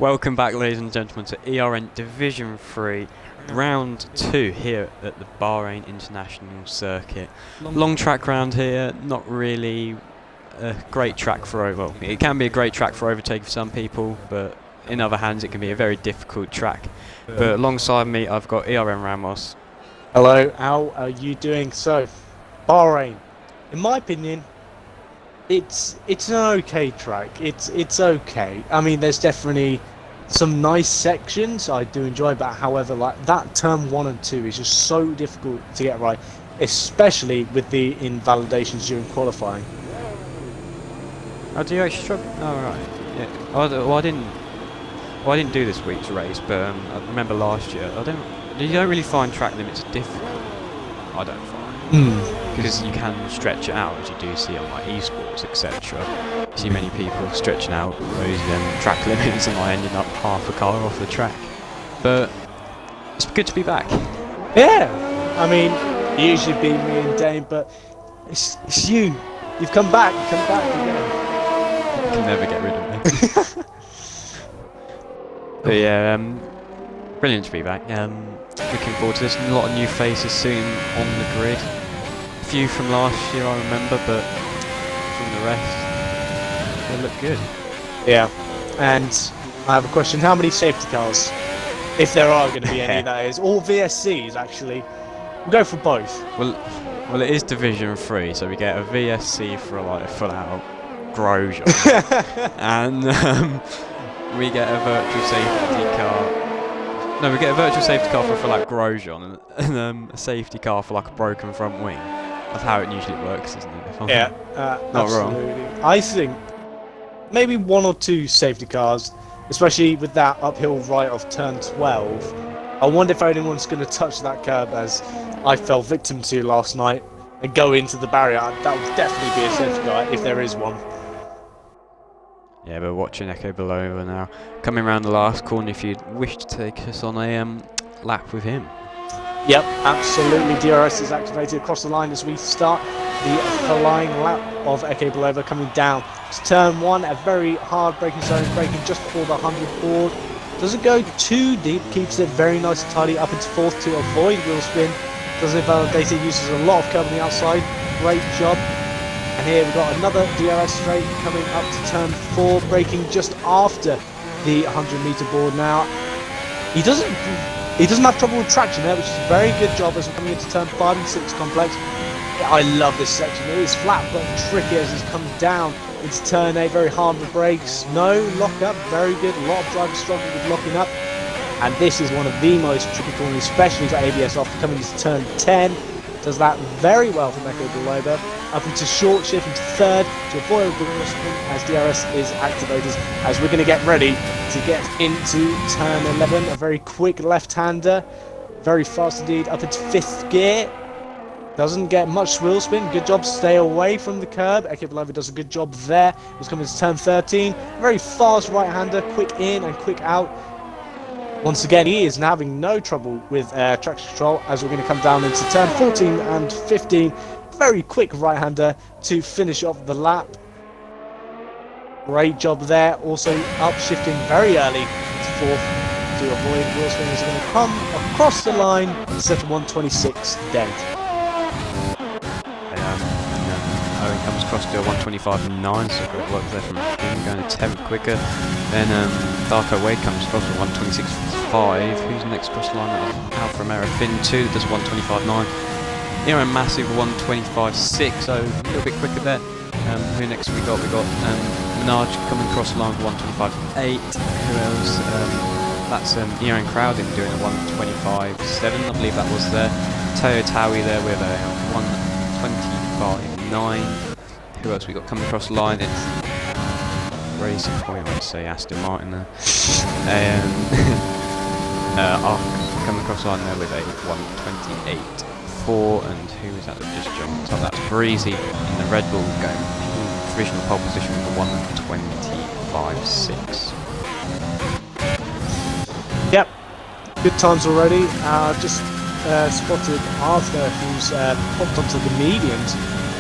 Welcome back, ladies and gentlemen, to ERN Division 3, Round 2 here at the Bahrain International Circuit. Long track round here, not really a great track for well, it can be a great track for overtake for some people, but in other hands it can be a very difficult track. But alongside me I've got ERN Ramos. Hello, how are you doing? So, Bahrain, in my opinion, it's an okay track. It's okay. I mean, there's definitely some nice sections I do enjoy, but however, like that turn 1 and 2 is just so difficult to get right, especially with the invalidations during qualifying. Oh, do you actually struggle? Oh, right. Yeah. I didn't do this week's race, but I remember last year. You don't really find track limits difficult. I don't find. Because you can stretch it out, as you do see on like esports, etc. You see many people stretching out those track limits and like ending up half a car off the track. But it's good to be back. Yeah, I mean, it usually be me and Dane, but it's you. You've come back. You come back again. You can never get rid of me. But yeah, brilliant to be back. Looking forward to this. A lot of new faces soon on the grid. A few from last year I remember, but from the rest, they look good. Yeah, and I have a question. How many safety cars, if there are going to be any, that is, or VSCs actually? We'll go for both. Well, it is Division 3, so we get a VSC for like a full-out Grosjean, and we get a virtual safety car. No, we get a virtual safety car for like Grosjean, and a safety car for like a broken front wing. That's how it usually works, isn't it? Yeah, not absolutely. wrong. I think maybe 1 or 2 safety cars, especially with that uphill right of turn 12. I wonder if anyone's going to touch that curb as I fell victim to last night and go into the barrier. That would definitely be a safety car if there is one. Yeah, we're watching Echo Belova now, coming around the last corner if you'd wish to take us on a lap with him. Yep, absolutely. DRS is activated across the line as we start the flying lap of Echo Belova coming down. It's turn 1, a very hard braking zone, braking just before the 100 board. Doesn't go too deep, keeps it very nice and tidy up into 4th to avoid wheel spin. Doesn't invalidate it, uses a lot of curb on the outside. Great job. And here we've got another DRS straight coming up to turn 4, braking just after the 100-meter board now. He doesn't have trouble with traction there, which is a very good job as we're coming into turn 5 and 6 complex. Yeah, I love this section. It is flat but tricky as it's come down into turn 8. Very hard with brakes. No lock up. Very good. A lot of drivers struggle with locking up. And this is one of the most tricky corners, especially for ABS off, coming into turn 10. Does that very well from Echo Belova. Up into short shift into 3rd to avoid the wheel spin as DRS is activated, as we're going to get ready to get into turn 11. A very quick left-hander, very fast indeed, up into 5th gear. Doesn't get much wheel spin. Good job, stay away from the curb. Echo Belova does a good job there. It's coming to turn 13. Very fast right-hander, quick in and quick out. Once again, he is having no trouble with traction control as we're going to come down into turn 14 and 15. Very quick right-hander to finish off the lap. Great job there. Also upshifting very early to 4th to avoid wheel spin. He's going to come across the line instead of 126 dead. Owen comes across to a 125.9, so good work there from him, going a 10th quicker. Then Darko Wade comes across with 126.5. Who's next across the line? That was Alfa Romeo Finn 2, does 125.9. ERN Massive 125.6, so a little bit quicker there. Who next we got? We got Minaj coming across the line with 125.8. Who else? That's ERN Crowding doing a 125.7, I believe that was there. Teo Tawi there with a 125.9. Who else we got coming across the line? It's Racing Point, let's say Aston Martin there. Coming across the line there with a 128.4, and who is that just jumped up? That's Breezy in the Red Bull going provisional pole position for 125.6. Yep, good times already. Just spotted Arthur, who's popped onto the mediums,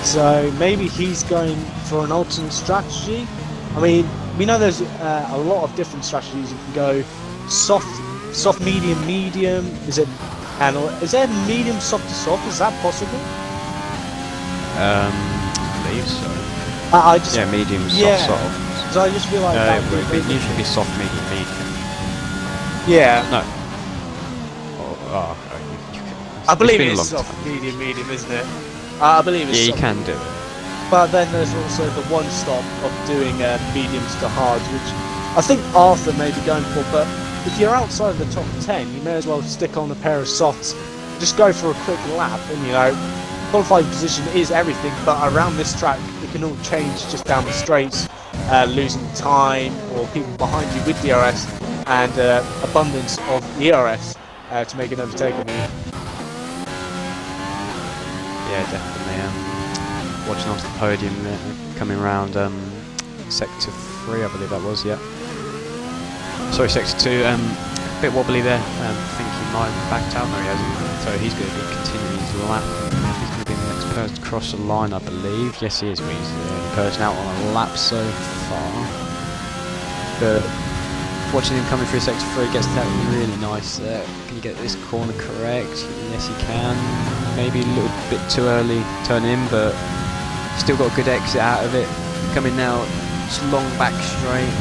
so maybe he's going for an alternate strategy. I mean, we know there's a lot of different strategies. You can go soft, medium, medium. Is there medium, soft to soft? Is that possible? I believe so. I just medium, yeah. soft. So I just feel like that it usually be soft, medium, medium. Yeah. No. I believe it's soft, medium, medium, isn't it? I believe it's. Yeah, soft. you can do it. But then there's also the one stop of doing mediums to hards, which I think Arthur may be going for. But if you're outside of the top 10, you may as well stick on a pair of softs, just go for a quick lap, and qualifying position is everything. But around this track, it can all change just down the straights, losing time or people behind you with DRS and abundance of ERS to make an overtake on you. Yeah, definitely. Watching onto the podium there, coming around sector 3, I believe that was, yeah. Sorry, sector 2, a bit wobbly there. I think he might have backed out, no he hasn't. So he's going to be continuing his lap. He's going to be the next person to cross the line, I believe. Yes, he is, but he's the only person out on a lap so far. But watching him coming through sector 3 gets that really nice there. Can you get this corner correct? Yes, he can. Maybe a little bit too early turn in, but still got a good exit out of it. Coming now, just long back straight.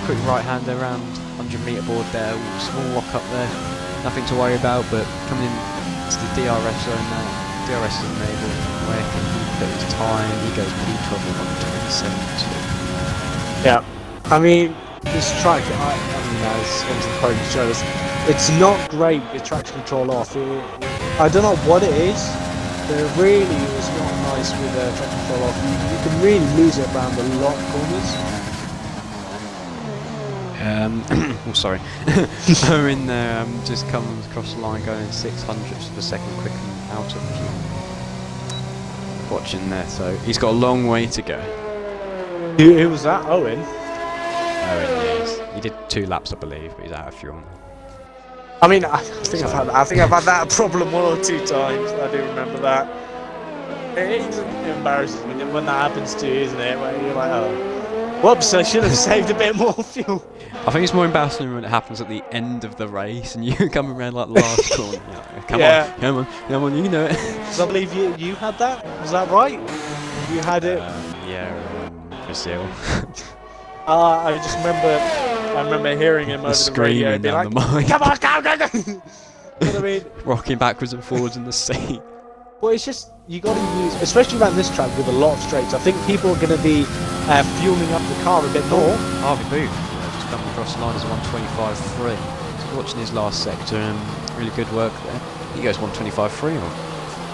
Quick right hand around 100 metre board there. Small rock up there. Nothing to worry about, but coming into the DRS zone now. DRS is enabled. Where can he put his time? He goes P12 127.2. Yeah. I mean, this track, as onto the podium showed us, it's not great with traction control off. I don't know what it is, but it really is not nice with traction control off. You can really lose it around a lot of corners. Oh, sorry. I'm in there, just coming across the line, going 600ths of a second quick and out of fuel. Watching there, so he's got a long way to go. Who was that? Owen? He did 2 laps, I believe, but he's out of fuel. I mean, I think I've had that problem 1 or 2 times. I do remember that. It's embarrassing when that happens to you, isn't it? Where you're like, oh, whoops, I should have saved a bit more fuel. I think it's more embarrassing when it happens at the end of the race and you come around like the last corner. Come on, you know it. So I believe you had that. Was that right? You had it. Brazil. I just remember hearing him over the radio being like, "Come on, go!" You know what I mean? Rocking backwards and forwards in the seat. Well, it's just, you got to use, especially around this track with a lot of straights, I think people are going to be fueling up the car a bit more. Harvey Booth just coming across the line as a 125.3. So watching his last sector, really good work there. He goes 125.3 on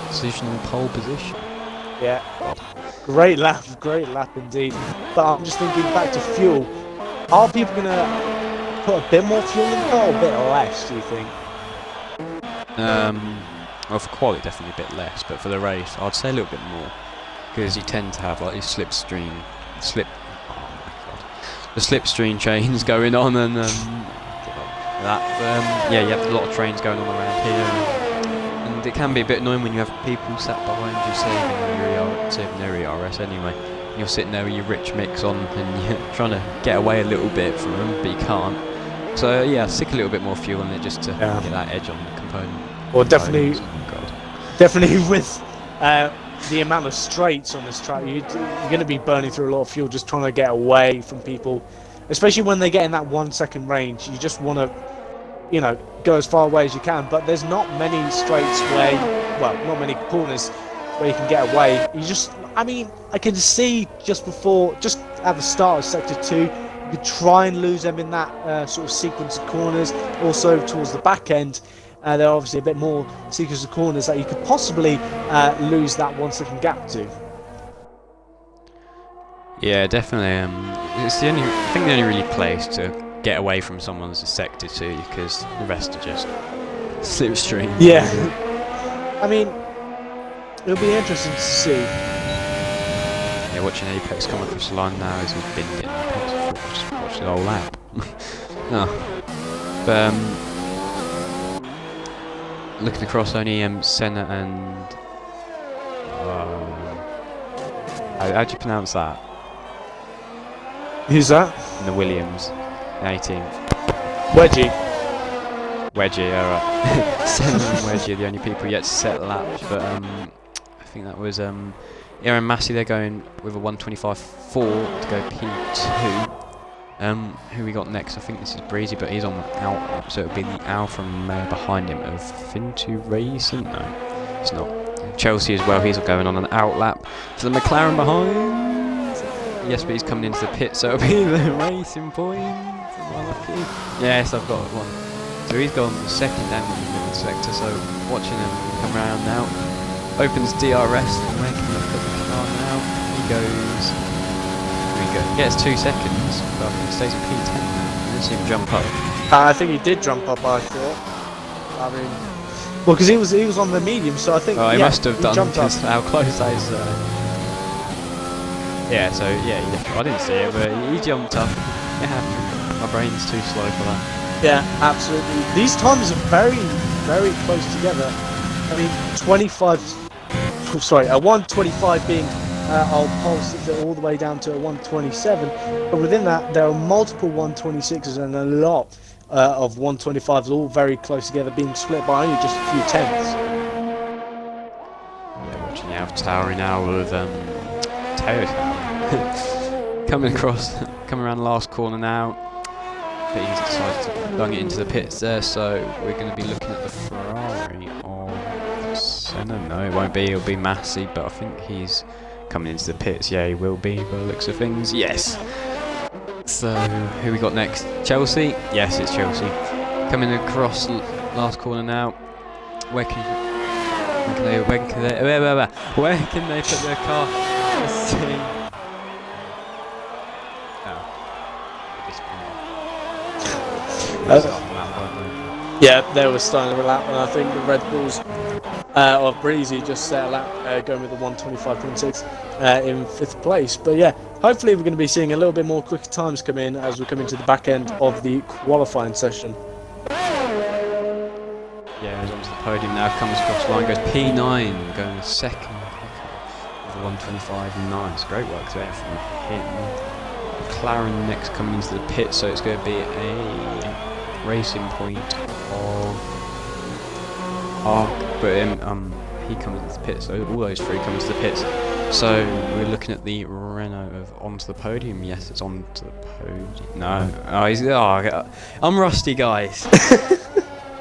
positional pole position. Yeah, great lap indeed. But I'm just thinking back to fuel. Are people going to put a bit more fuel in the car or a bit less, do you think? Well, for quality, definitely a bit less, but for the race, I'd say a little bit more, because you tend to have like these the slipstream chains going on, and you have a lot of trains going on around here, and it can be a bit annoying when you have people sat behind you saving their ERS anyway. And you're sitting there with your rich mix on, and you're trying to get away a little bit from them, but you can't. So yeah, stick a little bit more fuel in it just to get that edge on the component. Well, definitely with the amount of straights on this track, you're going to be burning through a lot of fuel just trying to get away from people, especially when they get in that 1 second range. You just want to, go as far away as you can, but there's not many straights not many corners where you can get away. I can see just at the start of sector 2, you could try and lose them in that sort of sequence of corners. Also towards the back end, there are obviously a bit more sequence of corners that you could possibly lose that 1 second gap to. Yeah, definitely. It's the only really place to get away from someone's sector 2, because the rest are just slipstream. Yeah. I mean, it'll be interesting to see. Yeah, watching Apex come across the line now as he's binned in Apex. Just watch the whole lap. But looking across, only Senna and how do you pronounce that? Who's that? In the Williams, the 18th. Wedgie. Wedgie, alright. Senna and Wedgie are the only people yet to set laps, but I think that was ERN Massey. They're going with a 125.4 to go P2. Who we got next? I think this is Breezy, but he's on the out lap, so it'll be the Al from behind him of Fintu Racing. No, it's not. Chelsea as well. He's going on an out lap. So the McLaren behind. Yes, but he's coming into the pit, so it'll be the Racing Point. Am I lucky? Yes, I've got one. So he's gone second down in the middle sector. So watching him come around now. Opens DRS. And where can we look at the car now? He goes. Gets 2 seconds, but I think it stays at P10 now. You didn't see him jump up. I think he did jump up, I thought. I mean, well, because he was on the medium, so I think. Oh, he must have done, because how close that is. Yeah, so yeah, I didn't see it, but he jumped up. It happened. My brain's too slow for that. Yeah, absolutely. These times are very, very close together. I mean, 125 being. I'll pulse it all the way down to a 127, but within that there are multiple 126s and a lot of 125s, all very close together, being split by only just a few tenths. Yeah, watching the Alpha Tauri now with Taylor coming around the last corner now, but he's decided to lung it into the pits there, so we're going to be looking at the Ferrari of Senna. No, it won't be, it'll be Massey, but I think he's coming into the pits. Yeah, he will be by the looks of things. Yes. So who we got next? Chelsea. Yes, it's Chelsea. Coming across last corner now. Where can they put their car? Let's see. Yeah, they were starting a lap, and I think the Red Bulls of Breezy just set a lap going with the 125.6 in 5th place. But yeah, hopefully we're going to be seeing a little bit more quicker times come in as we come into the back end of the qualifying session. Yeah, he's onto the podium now, comes across the line, goes P9, going second with a 125.9. It's great work there from him. McLaren next coming into the pit, so it's going to be a Racing Point but he comes into the pit, so all those three come into the pits. So we're looking at the Renault of onto the podium. Yes, it's onto the podium. No, I'm rusty, guys.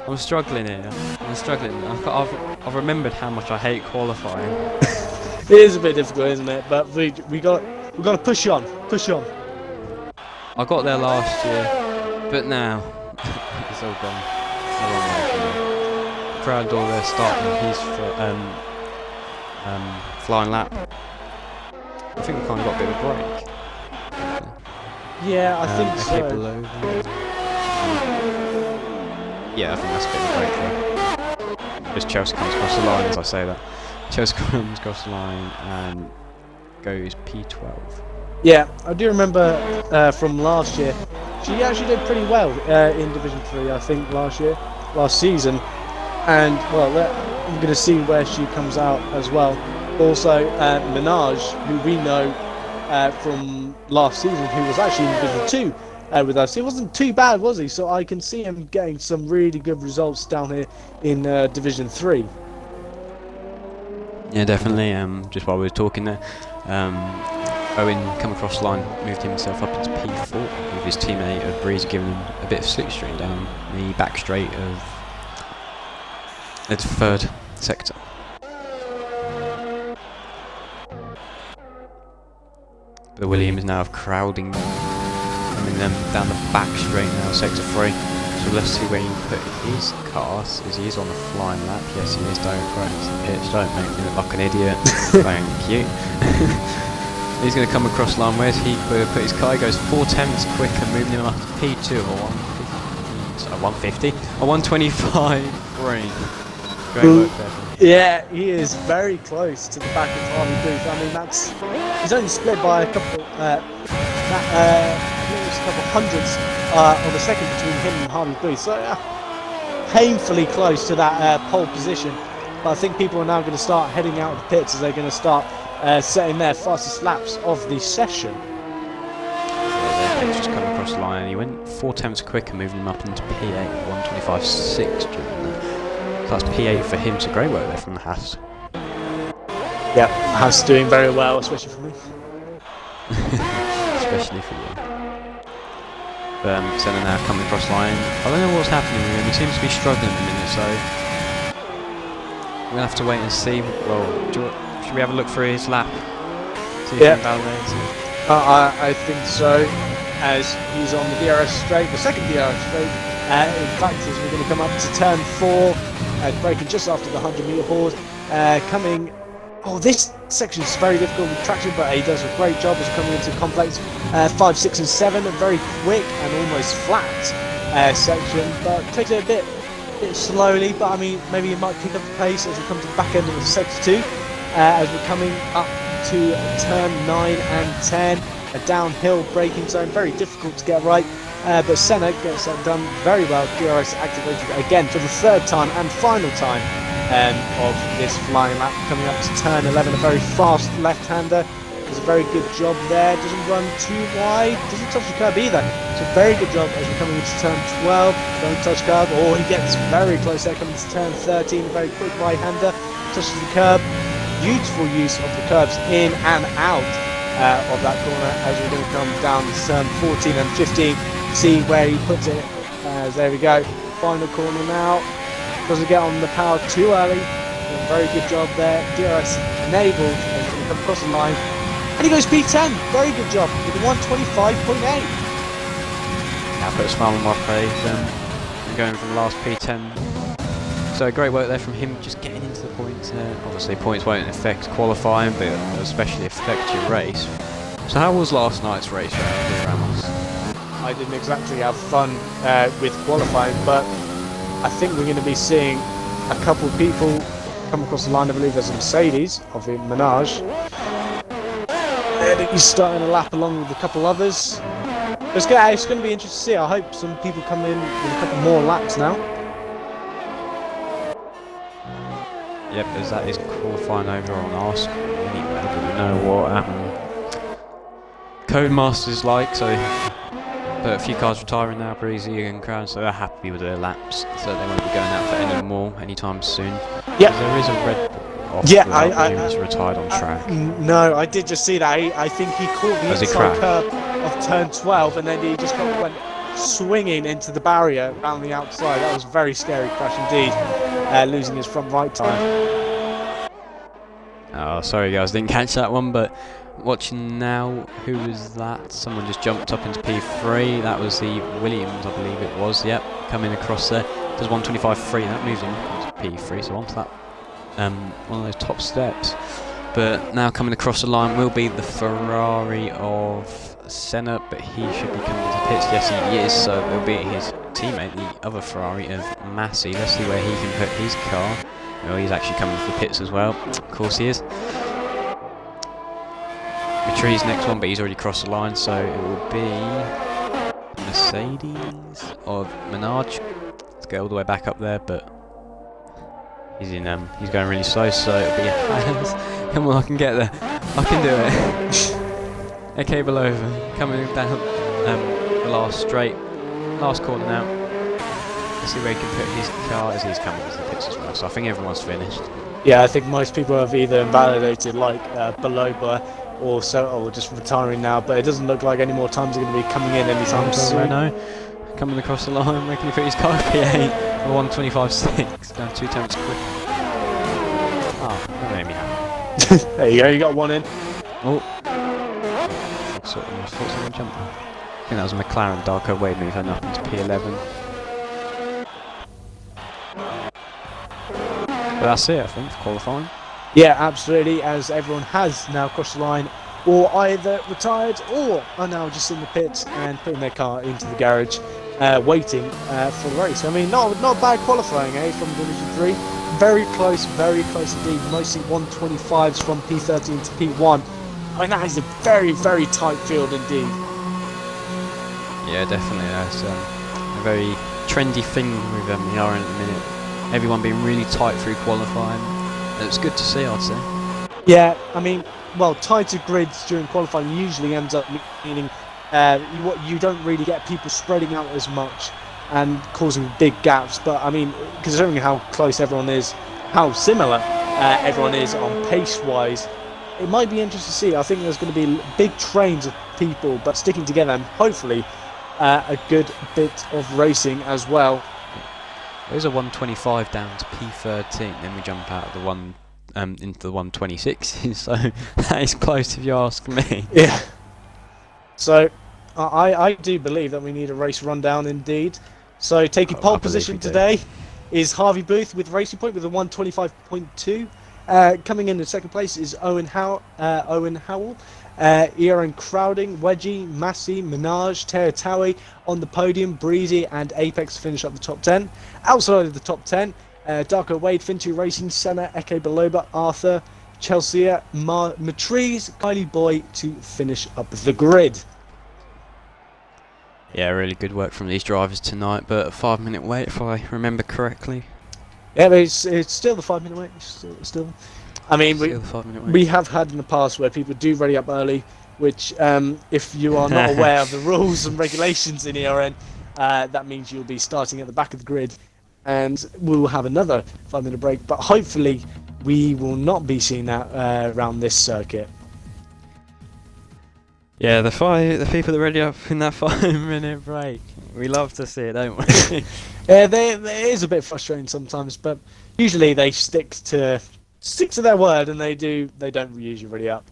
I'm struggling here. I've remembered how much I hate qualifying. It is a bit difficult, isn't it? But we got to push on. I got there last year, but now it's all gone. Crowd all there starting his flying lap. I think we kind of got a bit of a break. Yeah, I think okay, so. Below there. Yeah, I think that's a bit of a break there. As Chelsea comes across the line, as I say that. Chelsea comes across the line and goes P12. Yeah, I do remember from last year. She actually did pretty well in Division 3, I think, last season. And, well, I'm going to see where she comes out as well. Also, Minaj, who we know from last season, who was actually in Division 2 with us. He wasn't too bad, was he? So I can see him getting some really good results down here in Division 3. Yeah, definitely. Just while we were talking there, Owen come across the line, moved himself up into P4 with his teammate of Breeze, giving him a bit of slipstream down the back straight of the 3rd sector. The Williams now crowding, coming them down the back straight now, sector 3. So let's see where he can put his cars, as he is on a flying lap. Yes, he is. Don't throw into the pitch, don't make me look like an idiot. Thank you. He's going to come across the line. Where's he put his car? He goes 4 tenths quicker, moving him up to P2 of a 150, a 125.3. Great work there. Yeah, he is very close to the back of Harvey Booth. I mean, he's only split by a couple, I think it was a couple hundredths of a second between him and Harvey Booth. So painfully close to that pole position. But I think people are now going to start heading out of the pits as they're going to start setting their fastest laps of the session. across the line. He went 4 tenths quicker, moving him up into P8, 125.6 during that. So that's P8 for him, so great work there from Haas. Yeah, Haas doing very well, especially for me. Especially for you. Senna now coming across the line. I don't know what's happening with him, he seems to be struggling at the minute, so we're going to have to wait and see. Well, should we have a look through his lap? See if he validates it? I think so, as he's on the DRS straight, the second DRS straight. In fact, as we're going to come up to turn 4, braking just after the 100-metre board, coming. Oh, this section is very difficult with traction, but he does a great job as coming into complex 5, 6, and 7, a very quick and almost flat section, but takes it a bit slowly. But I mean, maybe he might pick up the pace as we come to the back end of the sector 2, as we're coming up to turn 9 and 10, a downhill braking zone, very difficult to get right, but Senna gets that done very well. DRS activated again for the 3rd time and final time of this flying lap, coming up to turn 11, a very fast left-hander. Does a very good job there, doesn't run too wide, doesn't touch the curb either. It's a very good job as we're coming into turn 12, don't touch curb, oh, he gets very close there, coming to turn 13, a very quick right-hander, touches the curb. Beautiful use of the curbs in and out of that corner as we're going to come down to turn 14 and 15, see where he puts it. There we go, final corner now. Doesn't get on the power too early. Very good job there. DRS enabled as we come across the line. And he goes P10. Very good job with the 125.8. Now put a smile on my face. Going from the last P10. So great work there from him, just getting into the points. Obviously points won't affect qualifying, but especially affect your race. So how was last night's race round, Ramos? I didn't exactly have fun with qualifying, but I think we're going to be seeing a couple of people come across the line. I believe there's a Mercedes of the Menage. He's starting a lap along with a couple others. It's going to be interesting to see. I hope some people come in with a couple more laps now. Yep, as that is qualifying over on our screen anyway, but we know what Codemaster's like, so but a few cars retiring now, Breezy and Crown, so they're happy with their laps, so they won't be going out for any more anytime soon. Yeah, there is a Red Bull off who's retired on track. No, I did just see that. I think he caught the inside curve of turn 12, and then he just went swinging into the barrier around the outside. That was a very scary crash indeed, losing his front right tyre. Oh, sorry guys, didn't catch that one, but watching now, who was that? Someone just jumped up into P3, that was the Williams, I believe it was, yep, coming across there, does 125.3, that moves him into P3, so onto that, one of those top steps. But now coming across the line will be the Ferrari of Senna, but he should be coming into pits, yes he is, so it will be his teammate, the other Ferrari of Massey. Let's see where he can put his car. Well, he's actually coming to the pits as well, of course he is. Matri's next one, but he's already crossed the line, so it will be Mercedes of Menage. Let's go all the way back up there, but he's going really slow, so it'll be Hans. Come on, I can get there. I can do it. Okay, below coming down the last straight, last corner now. Let's see where he can put his car as he's coming to the pits as well. So I think everyone's finished. Yeah, I think most people have either invalidated, like Beloba, or just retiring now. But it doesn't look like any more times are going to be coming in anytime soon. Renault coming across the line, making he put his car P8 for 125.6, down 2 tenths quick. Oh, that made me happy. There you go, you got one in. Oh, I thought someone jumped there. I think that was a McLaren Darko Wade moving up into P11. But that's it, I think, for qualifying. Yeah, absolutely, as everyone has now crossed the line, or either retired or are now just in the pits and putting their car into the garage, waiting for the race. I mean, not bad qualifying, from Division 3. Very close indeed. Mostly 125s from P13 to P1. I mean, that is a very, very tight field indeed. Yeah, definitely. That's a very trendy thing with the ERN at the minute. Everyone being really tight through qualifying. It's good to see, I'd say. Yeah, I mean, well, tighter grids during qualifying usually ends up meaning you don't really get people spreading out as much and causing big gaps. But I mean, considering how close everyone is, how similar everyone is on pace-wise, it might be interesting to see. I think there's going to be big trains of people, but sticking together, and hopefully a good bit of racing as well. There's a 125 down to P13, then we jump out of the one into the 126. So that is close, if you ask me. Yeah. So I do believe that we need a race rundown indeed. So taking pole position today is Harvey Booth with Racing Point with a 125.2. Coming in second place is Owen Howell. ERN Crowding, Wedgie, Massey, Minaj, Teratawi on the podium, Breezy and Apex finish up the top 10. Outside of the top 10, Darko Wade, Fintu Racing, Senna, Eke Baloba, Arthur, Chelsea, Matrice, Kylie Boy to finish up the grid. Yeah, really good work from these drivers tonight, but a 5-minute wait if I remember correctly. Yeah, but it's still the 5-minute wait. Still. I mean, we have had in the past where people do ready up early, which if you are not aware of the rules and regulations in ERN, that means you'll be starting at the back of the grid, and we'll have another 5-minute break. But hopefully, we will not be seeing that around this circuit. Yeah, the people that are ready up in that 5-minute break. We love to see it, don't we? Yeah, it is a bit frustrating sometimes, but usually they stick to their word and they don't usually ready up.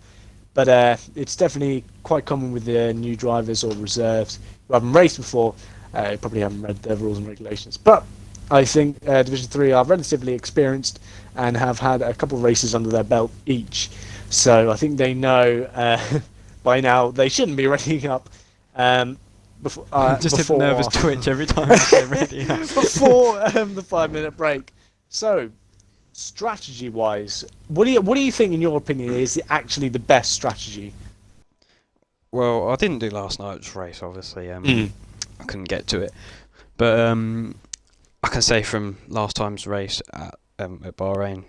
But it's definitely quite common with the new drivers or reserves who haven't raced before. Probably haven't read the rules and regulations. But I think Division 3 are relatively experienced and have had a couple of races under their belt each. So I think they know by now they shouldn't be readying up. Just a nervous twitch every time they're ready up. Before the 5-minute break. So, strategy-wise, what do you think, in your opinion, is actually the best strategy? Well, I didn't do last night's race, obviously. I couldn't get to it, but I can say from last time's race at Bahrain,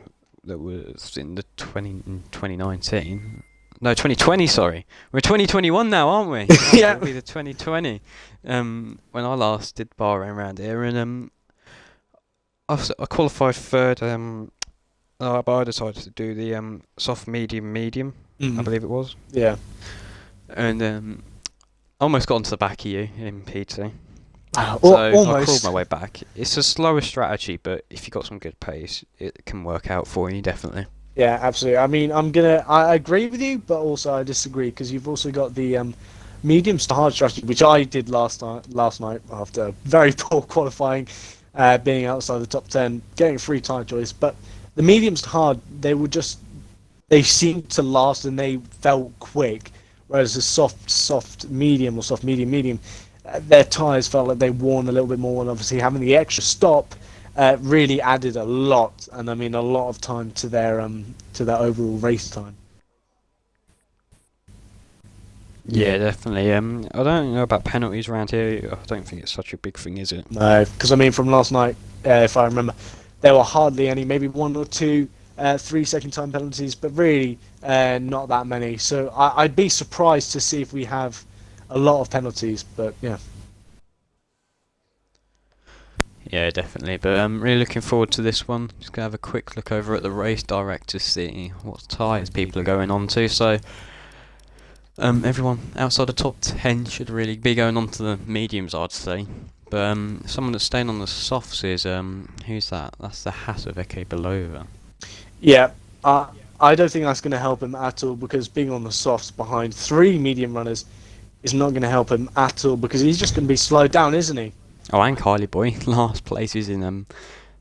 that was in the 2019. No, 2020, sorry. We're 2021 now, aren't we? Yeah. It'll be the 2020. When I last did Bahrain around here, and I qualified third, but I decided to do the soft medium, I believe it was. Yeah. And almost got onto the back of you in PT. So almost. I crawled my way back. It's a slower strategy, but if you got some good pace, it can work out for you, definitely. Yeah, absolutely. I mean, I agree with you, but also I disagree, because you've also got the mediums to hard strategy, which I did last night after very poor qualifying, being outside the top 10, getting a free tyre choice. But the mediums to hard, they seemed to last and they felt quick, whereas the soft medium or soft medium, their tyres felt like they worn a little bit more, and obviously having the extra stop really added a lot, and I mean a lot of time to their overall race time. Yeah, definitely. I don't know about penalties around here. I don't think it's such a big thing, is it? No, because I mean from last night, if I remember, there were hardly any, maybe 1 or 2 3-second time penalties, but really not that many. So I'd be surprised to see if we have a lot of penalties, but yeah. Yeah, definitely. But I'm really looking forward to this one. Just going to have a quick look over at the race direct to see what tyres people are going on to. So everyone outside the top 10 should really be going on to the mediums, I'd say. But someone that's staying on the softs is, who's that? That's the Hat of Eke Belova. Yeah, I don't think that's going to help him at all, because being on the softs behind 3 medium runners is not going to help him at all, because he's just going to be slowed down, isn't he? Oh, and Kylie Boy, last place is in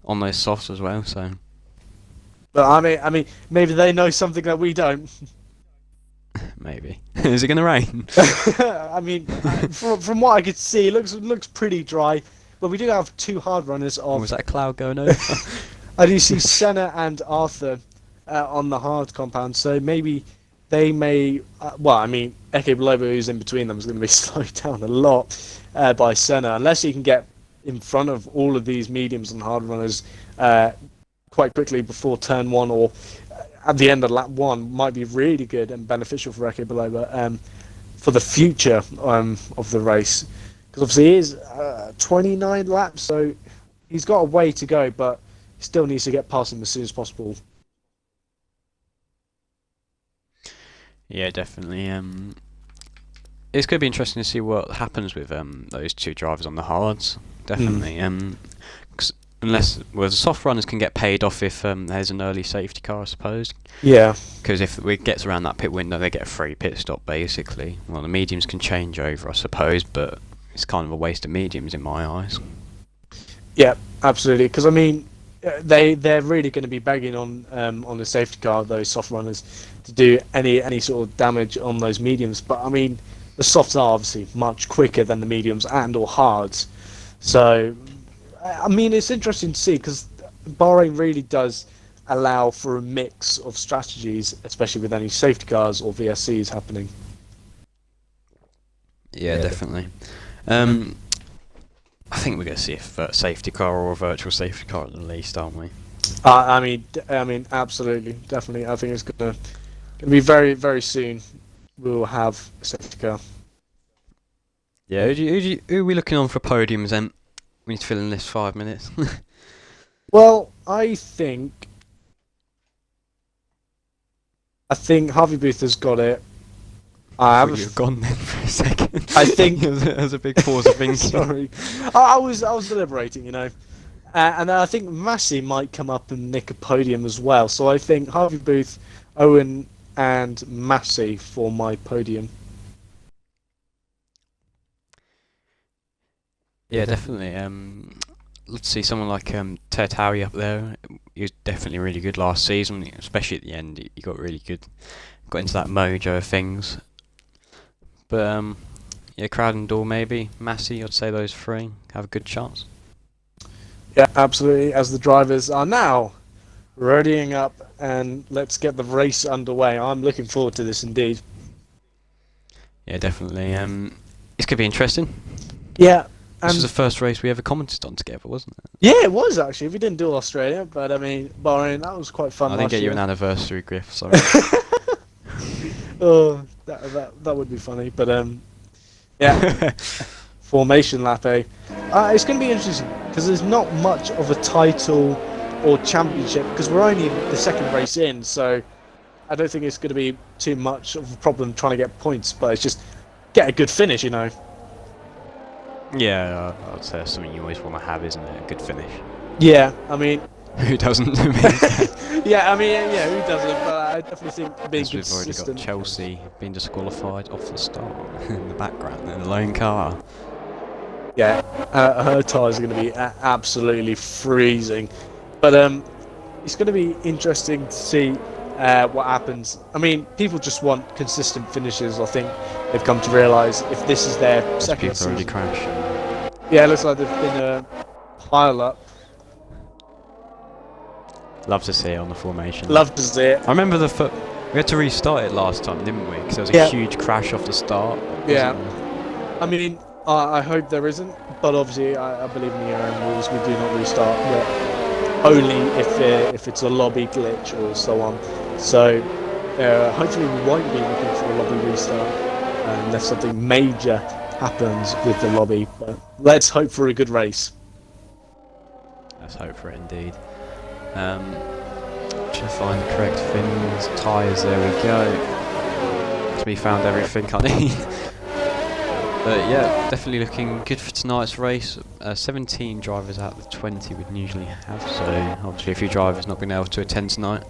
on those softs as well. So, but I mean, maybe they know something that we don't. Maybe. Is it going to rain? I mean, from what I could see, it looks pretty dry. But we do have 2 hard runners of. Was that a cloud going over? I do see Senna and Arthur on the hard compound, so maybe they may. Well, I mean, Eke Belobo, who's in between them, is going to be slowed down a lot by Senna, unless he can get in front of all of these mediums and hard runners quite quickly before turn 1 or at the end of lap 1. Might be really good and beneficial for Eke Belobo. for the future of the race, because obviously he is 29 laps, so he's got a way to go, but he still needs to get past him as soon as possible. Yeah, definitely. It's going to be interesting to see what happens with those two drivers on the hards. Definitely. 'Cause unless the soft runners can get paid off if there's an early safety car, I suppose. Yeah. Because if it gets around that pit window, they get a free pit stop, basically. Well, the mediums can change over, I suppose, but it's kind of a waste of mediums in my eyes. Yeah, absolutely. Because I mean, they're really going to be begging on the safety car, those soft runners, to do any sort of damage on those mediums. But I mean, the softs are obviously much quicker than the mediums and or hards. So, I mean, it's interesting to see because Bahrain really does allow for a mix of strategies, especially with any safety cars or VSCs happening. Yeah, definitely. I think we're going to see a safety car or a virtual safety car at the least, aren't we? I mean, absolutely, definitely. I think it's gonna be very, very soon. We'll have a safety car. Yeah, who are we looking on for podiums then? We need to fill in this 5 minutes. Well, I think Harvey Booth has got it. I have. You've gone then for a second. I think there's a big pause of thinking. Sorry, I was deliberating, you know, and I think Massey might come up and nick a podium as well. So I think Harvey Booth, Owen, and Massey for my podium. Yeah, definitely. Let's see someone like Ted Howie up there. He was definitely really good last season, especially at the end. He got really good, got into that mojo of things. But yeah, Crowden Door maybe, Massey. I'd say those three have a good chance. Yeah, absolutely. As the drivers are now readying up, and let's get the race underway. I'm looking forward to this indeed. Yeah, definitely. It's gonna be interesting. Yeah. This was the first race we ever commented on together, wasn't it? Yeah, it was actually. We didn't do Australia, but I mean, Bahrain, that was quite fun. I didn't get you an anniversary, Griff. Sorry. Oh, that would be funny, but yeah. Formation lap, eh? It's going to be interesting because there's not much of a title or championship because we're only the second race in, so I don't think it's going to be too much of a problem trying to get points, but it's just get a good finish, you know. Yeah, I'd say that's something you always want to have, isn't it? A good finish. Yeah, I mean, who doesn't? yeah, I mean, yeah, who doesn't? But I definitely think being we've already got Chelsea being disqualified off the start in the background in the lone car. Yeah, her tyres are going to be absolutely freezing, but it's going to be interesting to see what happens. I mean, people just want consistent finishes. I think they've come to realise if this is their second season. People already crashed. Yeah, it looks like there's been a pile up. Love to see it on the formation. Love to see it. I remember we had to restart it last time, didn't we? Because there was a huge crash off the start. Yeah. I mean, I hope there isn't, but obviously I believe in the ERN rules. We do not restart, but only if it's a lobby glitch or so on. So hopefully we won't be looking for a lobby restart unless something major happens with the lobby. But let's hope for a good race. Let's hope for it indeed. Trying to find the correct fins, tyres. There we go. We found everything I need. But yeah, definitely looking good for tonight's race. 17 drivers out of the 20 we'd usually have, so obviously a few drivers not being able to attend tonight.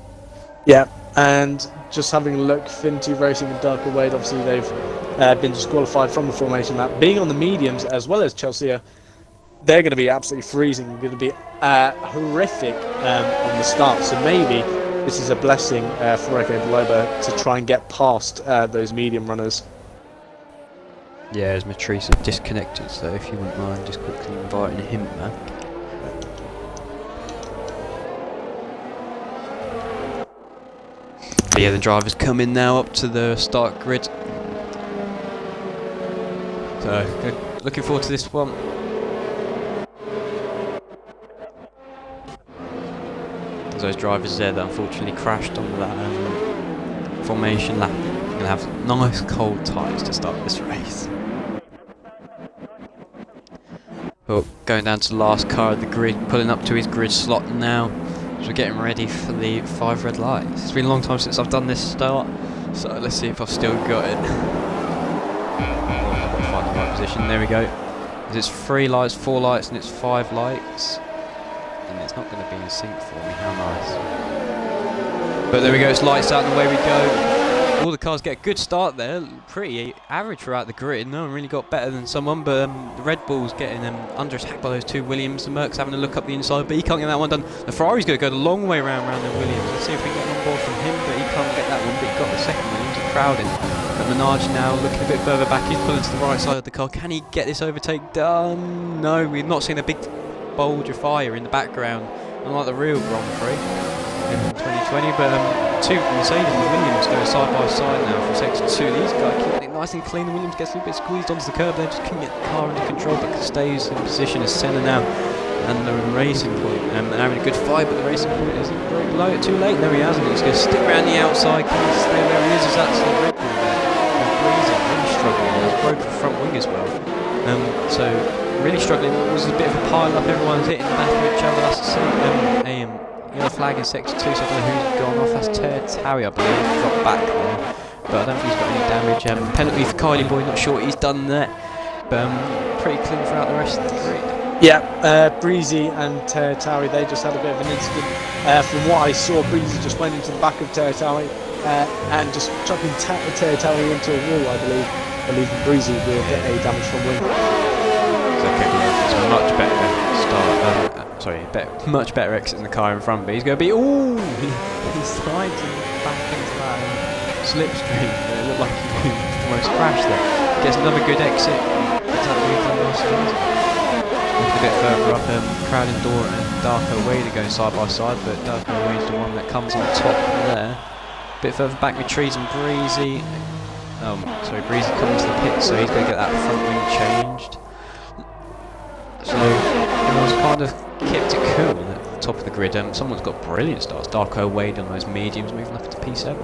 Yeah, and just having a look, Fin2 Racing and Darker Wade, obviously they've been disqualified from the formation lap. Being on the mediums as well as Chelsea, they're going to be absolutely freezing, going to be horrific on the start. So maybe this is a blessing for Eke Biloba to try and get past those medium runners. Yeah, as Matrice disconnected, so if you wouldn't mind just quickly inviting him back. But yeah, the drivers come in now up to the start grid. So, looking forward to this one. There's those drivers there that unfortunately crashed on that formation lap. going to have nice cold tyres to start this race. Well, going down to the last car of the grid, pulling up to his grid slot now. So we're getting ready for the 5 red lights. It's been a long time since I've done this start, so let's see if I've still got it. I've got to find the right position. There we go. It's 3 lights, 4 lights, and it's 5 lights. And it's not going to be in sync for me. How nice. But there we go. It's lights out, and away we go. All the cars get a good start there. Pretty average throughout the grid. No one really got better than someone, but the Red Bull's getting under attack by those 2 Williams. The Merc's having a look up the inside, but he can't get that one done. The Ferrari's going to go the long way around the Williams. Let's see if we can get on board from him, but he can't get that one. But he got the second Williams. A crowd in. But Minaj now looking a bit further back. He's pulling to the right side of the car. Can he get this overtake done? No, we've not seen a big bulge of fire in the background, unlike the real Grand Prix in 2020. But 2 Mercedes and Williams go side by side now from Sector 2. These guys keeping it nice and clean. The Williams gets a little bit squeezed onto the curb there, just couldn't get the car under control, but stays in position as Senna now. And the racing point, having a good fight, but the racing point isn't very below it. Too late. No, he hasn't. He's going to stick around the outside. Can he stay where he is? Is that's the Red Bull there. With Breezy really struggling. There's a broken front wing as well. So really struggling. It was a bit of a pile up. Everyone's hitting the back of each other. That's the same. Yellow flag in Sector 2, so I don't know who's gone off. That's Terry, I believe. Dropped back there. But I don't think he's got any damage. Penalty for Kylie Boy, not sure what he's done there. But pretty clean throughout the rest of the grid. Yeah, Breezy and Terry, they just had a bit of an incident. From what I saw, Breezy just went into the back of Terry and just chucking Terry into a wall, I believe Breezy will get a damage from wing. It's okay, it's a much better start. Much better exit in the car in front, but he's going to be. Ooh, he's sliding back into that slipstream. It looked like he almost crashed there. Gets another good exit. A bit further up, Crowding Door and Darko Wade are going side by side, but Darko Wade's the one that comes on top there. A bit further back with Trees and Breezy. Breezy comes to the pit, so he's going to get that front wing changed. So everyone's kind of kept it cool at the top of the grid. Someone's got brilliant starts. Darko Wade on those mediums, moving up into P7.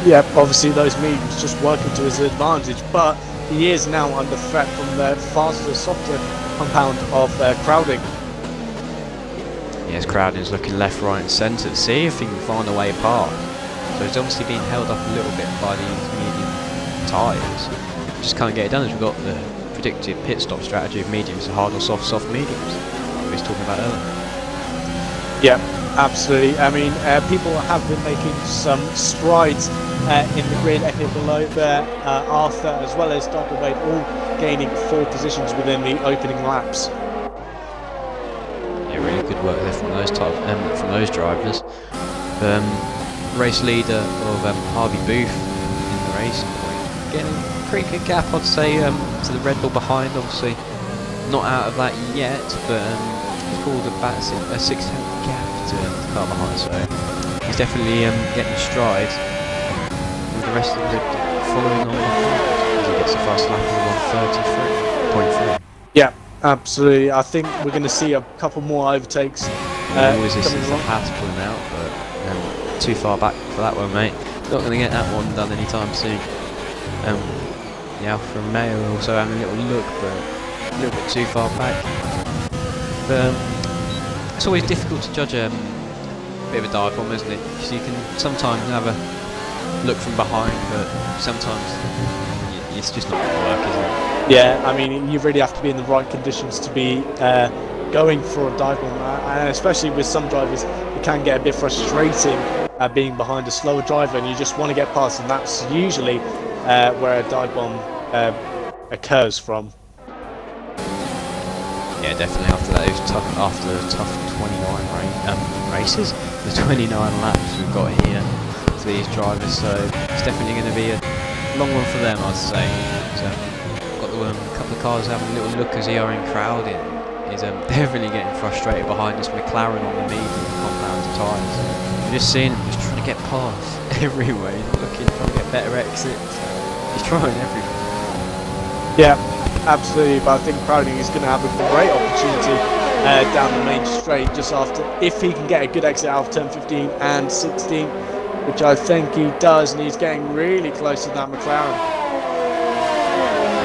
Yeah, obviously those mediums just working to his advantage, but he is now under threat from the faster, softer compound of Crowding. Yes, Crowding's looking left, right and centre to see if he can find a way past. So he's obviously being held up a little bit by these medium tyres. Just can't get it done as we've got the predicted pit stop strategy of mediums, hard or soft, soft mediums. Like we was talking about earlier. Yeah, absolutely. I mean, people have been making some strides in the grid below there, Arthur as well as Dr. Wade all gaining 4 positions within the opening laps. Yeah, really good work there from those drivers. Race leader of Harvey Booth in the race point, getting a pretty good gap, I'd say, to the Red Bull behind. Obviously, not out of that yet, but it's called about a 6-tenth gap to the car behind. So he's definitely getting strides. With the rest of the grid following on as he gets the fast lap of 133.3. Yeah, absolutely. I think we're going to see a couple more overtakes. Always this is the pass pulling out, but too far back for that one, mate. Not going to get that one done anytime soon. The Alfa Romeo also having a little look, but a little bit too far back. But it's always difficult to judge a bit of a dive bomb, isn't it? Because you can sometimes have a look from behind, but sometimes it's just not going to work, is it? Yeah, I mean, you really have to be in the right conditions to be going for a dive bomb, and especially with some drivers, it can get a bit frustrating being behind a slower driver, and you just want to get past, and that's usually where a dive bomb occurs from. Yeah, definitely after the tough 29 races, the 29 laps we've got here for these drivers, so it's definitely going to be a long one for them, I'd say. So, got the couple of cars having a little look as ERN crowding. Is definitely getting frustrated behind this McLaren on the medium compound tyres. You're just seeing him just trying to get past everywhere. He's looking, trying to get better exits. He's trying everything. Yeah, absolutely. But I think Crowding is going to have a great opportunity down the main straight just after, if he can get a good exit out of turn 15 and 16. which I think he does, and he's getting really close to that McLaren.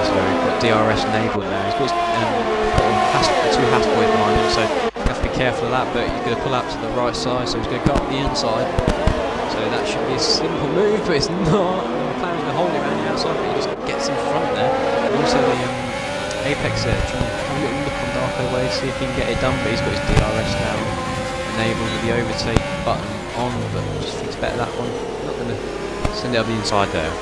So we've got DRS enabled now. He's got his two Haas boys behind him, so you have to be careful of that, but he's going to pull out to the right side, so he's going to go up the inside. So that should be a simple move, but it's not. McLaren's going to hold him around the outside, but he just gets in front there. And also the Apex there, trying to have a little look on Darko Way, see if he can get it done, but he's got his DRS now enabled with the overtake button on, but I just think it's better that one. Not going to send it up the inside there.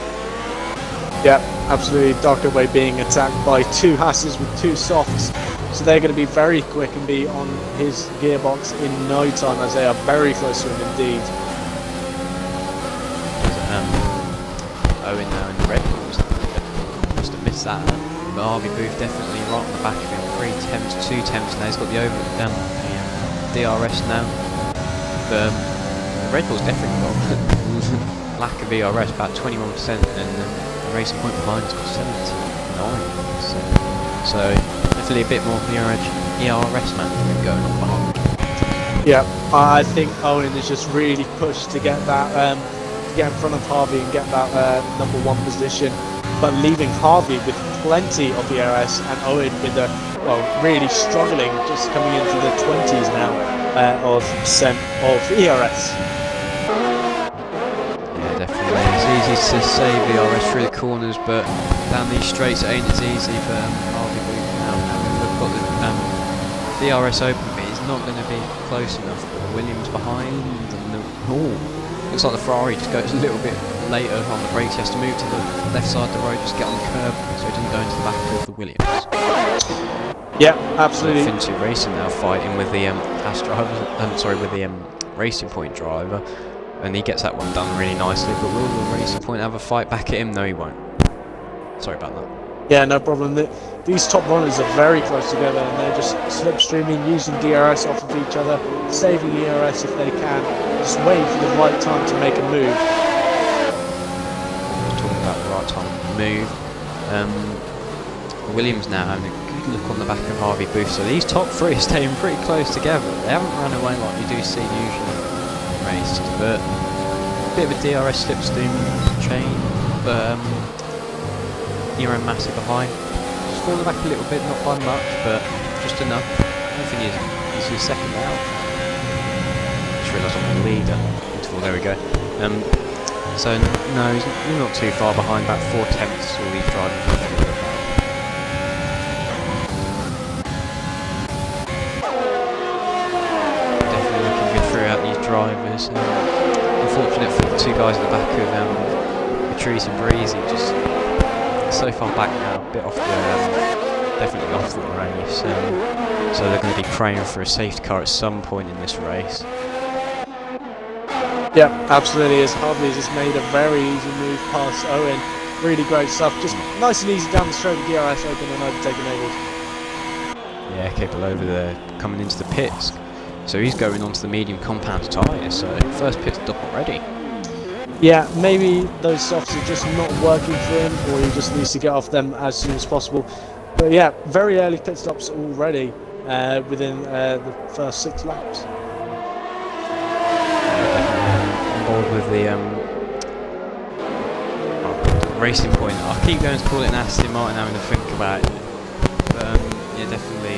Yeah, absolutely. Darko Way being attacked by two Hasses with two softs, so they're going to be very quick and be on his gearbox in no time, as they are very close to him indeed. Owen now in the red balls. Must have missed that. But Harvey Booth definitely right on the back of him. 3 temps, 2 temps now. He's got the DRS now. The red bull's definitely got lack of ERS, about 21%, and the Racing Point behind has got 79. So definitely a bit more ERS management going on behind. Yeah, I think Owen is just really pushed to get that. Get in front of Harvey and get that #1 position, but leaving Harvey with plenty of ERS and Owen with really struggling, just coming into the 20s now of percent of ERS. Yeah, definitely. It's easy to save ERS through the corners, but down these straights it ain't as easy for Harvey now. We've got the DRS open, but he's not going to be close enough. Williams behind, and looks like the Ferrari just goes a little bit later on the brakes. He has to move to the left side of the road, just get on the curb, so he doesn't go into the back of the Williams. Yeah, absolutely. Fin2 Racing now fighting with the Haas driver, with the Racing Point driver, and he gets that one done really nicely. But will the Racing Point have a fight back at him? No, he won't. Sorry about that. Yeah, no problem. These top runners are very close together, and they're just slipstreaming, using DRS off of each other, saving ERS if they can, just waiting for the right time to make a move. Talking about the right time to move. Williams now having a good look on the back of Harvey Booth. So these top three are staying pretty close together. They haven't run away like you do see usually in races, but a bit of a DRS slipstream chain, but ERN massive behind. Just falling back a little bit, not by much, but just enough. I don't think he's his second out. Just realised I'm the leader. There we go. So no, he's not too far behind, about 4 tenths all these drivers. Definitely looking good throughout these drivers. Unfortunate for the two guys at the back of Patrice and Breezy, just so far back now, a bit off the, definitely off the race. So they're going to be praying for a safety car at some point in this race. Yeah, absolutely. As Harvey has just made a very easy move past Owen. Really great stuff. Just nice and easy down the straight with DRS open and overtake enabled. Yeah, Capel over there coming into the pits. So he's going onto the medium compound tyres. So first pit stop already. Yeah, maybe those softs are just not working for him, or he just needs to get off them as soon as possible. But yeah, very early pit stops already within the first 6 laps. With the Racing Point. I keep going to call it an Aston Martin, having to think about it. But yeah, definitely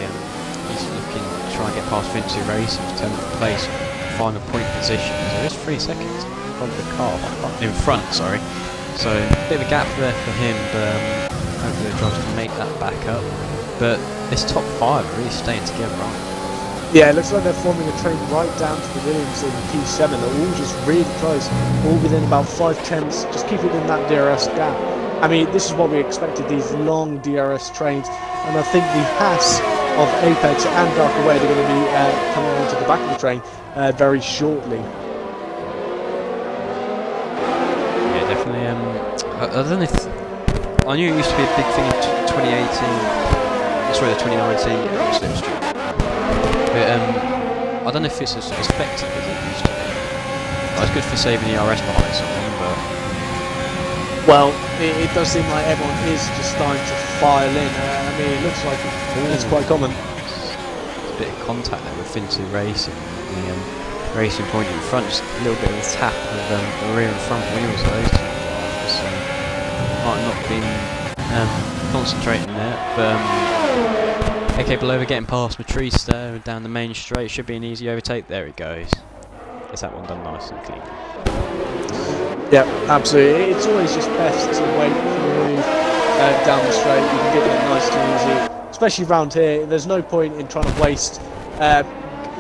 he's looking to try and get past Fin2 Racing to turn the place, final point position. So there's 3 seconds in front of the car, in front, sorry. So a bit of a gap there for him, but hopefully the drivers can make that back up. But this top 5 are really staying together, aren't they? Yeah, it looks like they're forming a train right down to the Williams in P7. They're all just really close, all within about 5 tenths. Just keep it in that DRS gap. I mean, this is what we expected, these long DRS trains. And I think the Haas of Apex and Dark Away are going to be coming onto the back of the train very shortly. Yeah, definitely. I don't know if... I knew it used to be a big thing in 2018. Sorry, the 2019 slipstream. But I don't know if it's as effective as it used to be. It's good for saving the ERS behind someone, but... Well, it does seem like everyone is just starting to file in. I mean, it looks like it's quite common. There's a bit of contact there with Fin2 Racing. Racing Point in front, just a little bit of a tap of the rear and front wheels of those two drivers, so might not have been concentrating there, but AK Belova getting past Matrice there down the main straight, should be an easy overtake. There it goes. Gets that one done nice and clean. Yeah, absolutely. It's always just best to wait for the move down the straight. You can get it nice and easy, especially around here. There's no point in trying to waste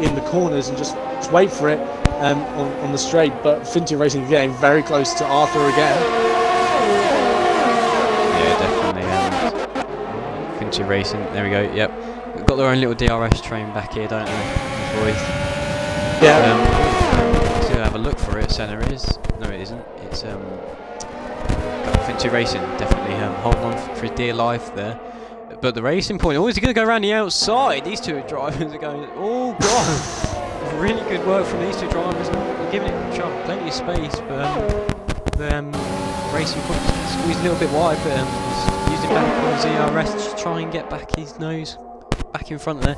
in the corners and just wait for it on the straight. But Finty Racing getting very close to Arthur again. Yeah, definitely. Finty Racing, there we go. Yep, they've got their own little DRS train back here, don't they, boys? Yeah. To have a look for it, Senna is. No, it isn't. It's Finty Racing definitely holding on for dear life there. But the Racing Point, oh, is he going to go around the outside? These two drivers are going, oh god! Really good work from these two drivers. They're giving it plenty of space, but the Racing Point squeezed a little bit wide, but he's using back on his ERS to try and get back his nose back in front there.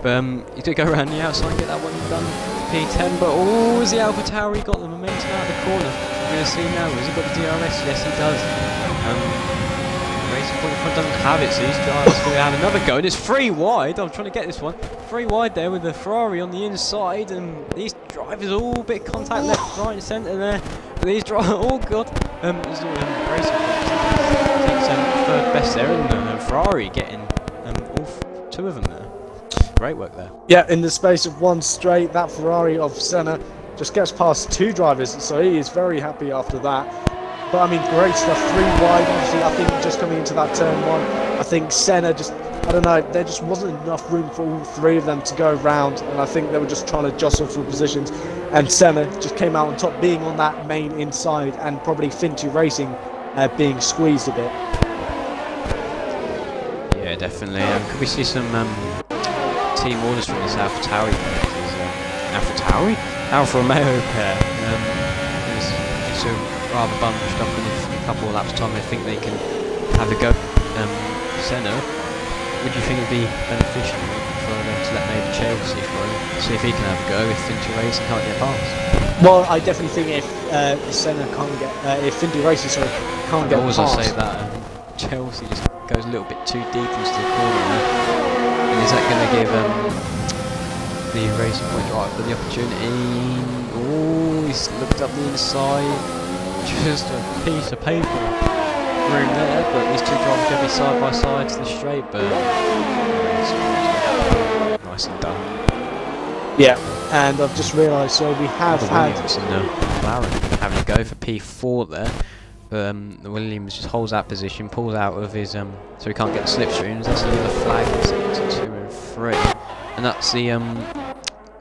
But he's going to go around the outside and get that one done. P10, but oh, is the Alpha Tower? He got the momentum out of the corner. We're going to see now. Has he got the DRS? Yes, he does. Racing Point in front doesn't have it, so he's going to have another go. And it's 3 wide. I'm trying to get this one. 3 wide there with the Ferrari on the inside, and these drivers all bit contact left, right, and centre there. But these drivers, oh god, there's Racing Point takes third best there, and Ferrari getting all 2 of them there. Great work there. Yeah, in the space of one straight, that Ferrari of Senna just gets past 2 drivers, so he is very happy after that. But I mean, great stuff. 3 wide, obviously. I think just coming into that turn 1, I think Senna just, I don't know, there just wasn't enough room for all 3 of them to go round, and I think they were just trying to jostle for positions. And Senna just came out on top, being on that main inside, and probably Finty Racing being squeezed a bit. Yeah, definitely. Could we see some team orders from this Alpha Tauri Alfa Romeo pair? It's rather bunched up in a couple of laps time. I think they can have a go. Senna, would you think it would be beneficial for them to let maybe Chelsea through, see if he can have a go if Finty Racing can't get past? Well, I definitely think if Senna can't get, if Finty Racing can't get past. I say that Chelsea just goes a little bit too deep into the corner. And is that going to give the Racing Point driver the opportunity? Oh, he's looked up the inside. Just a piece of paper room there, but these 2 drivers going to be side by side to the straight, but nice and done. Yeah, and I've just realised, so we have had McLaren having a go for P4 there. The Williams just holds that position, pulls out of his so he can't get the slipstreams. That's another flag into 2 and 3, and that's the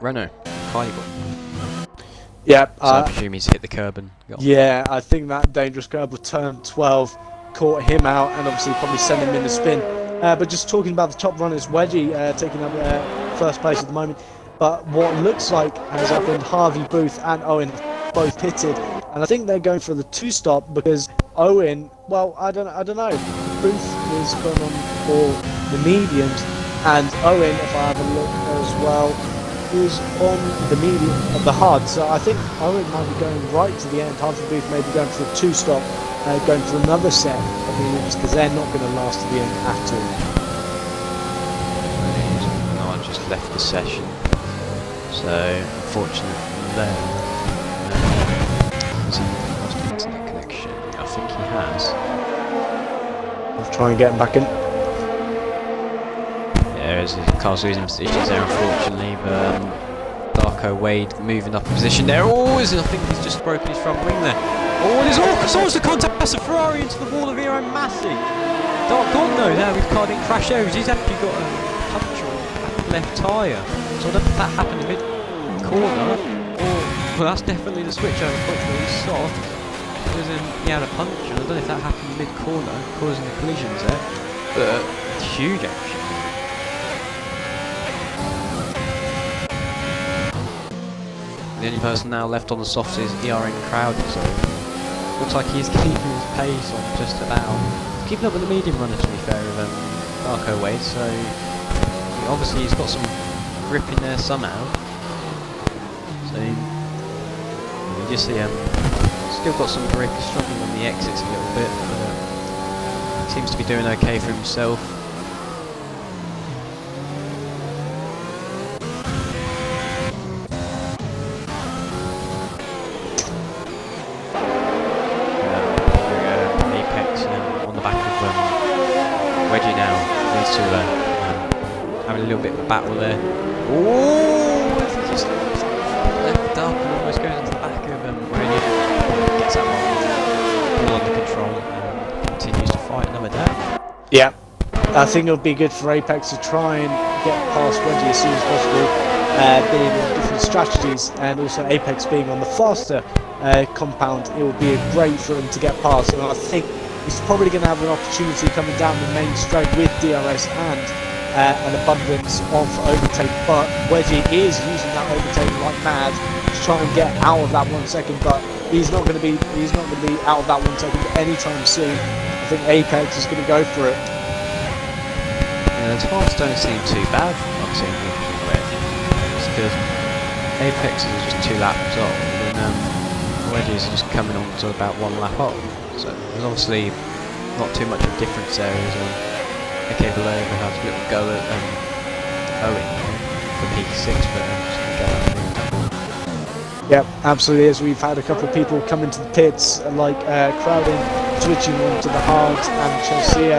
Renault Kylie boy. Yeah, so I presume he's hit the curb and got. Yeah, I think that dangerous curb with turn 12 caught him out, and obviously probably sent him in the spin. But just talking about the top runners, Wedgie taking up first place at the moment. But what looks like has happened, Harvey Booth and Owen both pitted. And I think they're going for the 2-stop because Owen, well, I don't know. Booth is going on for the mediums, and Owen, if I have a look as well, is on the medium of the hard. So I think Owen might be going right to the end. Harvey Booth may be going for a 2-stop, going for another set of mediums because they're not going to last to the end at all. No, I just left the session. So unfortunately there. Has he lost internet connection? I think he has. I'll try and get him back in. Yeah, his car's losing positions there unfortunately, but Darko Wade moving up a position there. Oh, I think he's just broken his front wing there. Oh, there's almost a contact. That's a Ferrari into the wall of ERN Massey. Dark God no, there his car didn't crash there. He's actually got a puncture on the left tyre. So I don't know if that happened in mid-corner, or well, that's definitely the switch over point where he's soft, because he had a puncture. I don't know if that happened mid-corner, causing the collisions there, but huge action. The only person now left on the softs is ERN Crowdy, so looks like he's keeping his pace on just about. Keeping up with the medium runner, to be fair, with Darko Wade, so obviously he's got some grip in there somehow. So And you just see still got some grip, struggling on the exits a little bit, but seems to be doing okay for himself. Apex on the back of Wedgie now needs to having a little bit of a battle there. Oh, he just left up and almost goes into the back of Wedgie. Gets that one all under control and continues to fight another day. Yeah, I think it would be good for Apex to try and get past Wedgie as soon as possible, being on different strategies, and also Apex being on the faster compound. It would be great for him to get past, and I think he's probably going to have an opportunity coming down the main straight with DRS and an abundance of overtake, but Wedgie is using that overtake like mad to try and get out of that 1 second, but he's not going to be out of that 1 second anytime soon. I think Apex is going to go for it. Yeah, the times don't seem too bad from what I'm seeing with Wedgie. It's because Apex is just 2 laps off, and Wedgie is just coming on to about 1 lap off. So there's obviously not too much of a difference there. Okay, below we have a little go at Owen for P6, but I'm just going to go out. Yep, absolutely. As we've had a couple of people come into the pits, like Crowding, switching on to the hards, and Chelsea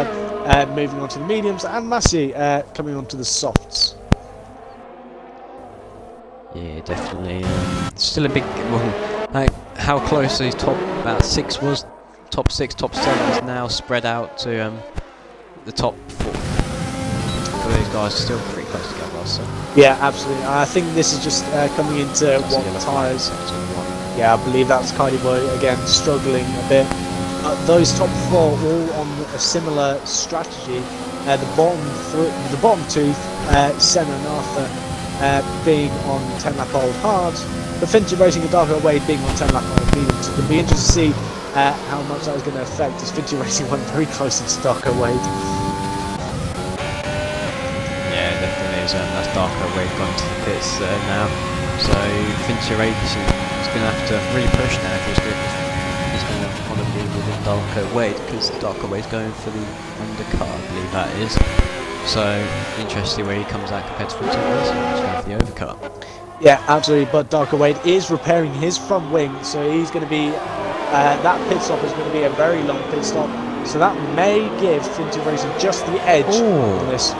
moving on to the mediums, and Massey coming on to the softs. Yeah, definitely. Still a big. Well, like how close these top about 6 was. Top 6, top 7 is now spread out to the top 4. So these guys are still pretty close together. So. Yeah, absolutely. I think this is just coming into what tyres. Yeah, I believe that's Kylie Boy again struggling a bit. Those top 4 all on a similar strategy. The bottom 2, Senna and Arthur being on 10 lap old hards, but Fincher Racing and Darko Wade being on 10 lap old mediums. It'll be interesting to see how much that is going to affect, as Fincher Racing went very close to Darko Wade. Yeah, definitely is. That's Darko Wade gone to the pits now. So Fincher Racing is going to have to really push now if he's going to want to be within Darko Wade, because Darko Wade's going for the undercut, I believe that is. So interesting where he comes out compared to Fincher Racing, he's going for the overcut. Yeah, absolutely. But Darko Wade is repairing his front wing, so he's going to be. That pit stop is going to be a very long pit stop, so that may give Fincher Racing just the edge on this.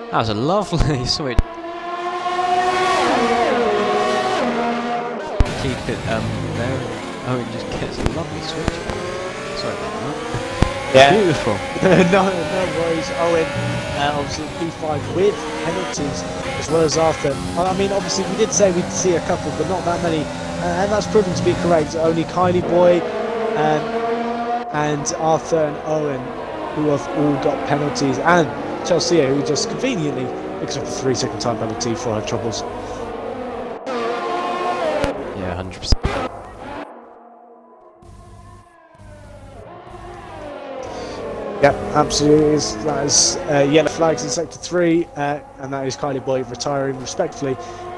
That was a lovely switch. Keep it there. Oh, it just gets a lovely switch. Sorry about that. Yeah. Beautiful. no worries. Owen, obviously P5 with penalties, as well as Arthur. I mean, obviously we did say we'd see a couple, but not that many. And that's proven to be correct. Only Kylie Boy and Arthur and Owen who have all got penalties, and Chelsea who just conveniently picks up a 3-second time penalty for her troubles. Yeah, 100%. Yep, absolutely. That is yellow flags in sector 3, and that is Kylie Boy retiring respectfully.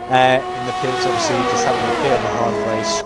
In the pits, obviously, just having a bit of a hard race.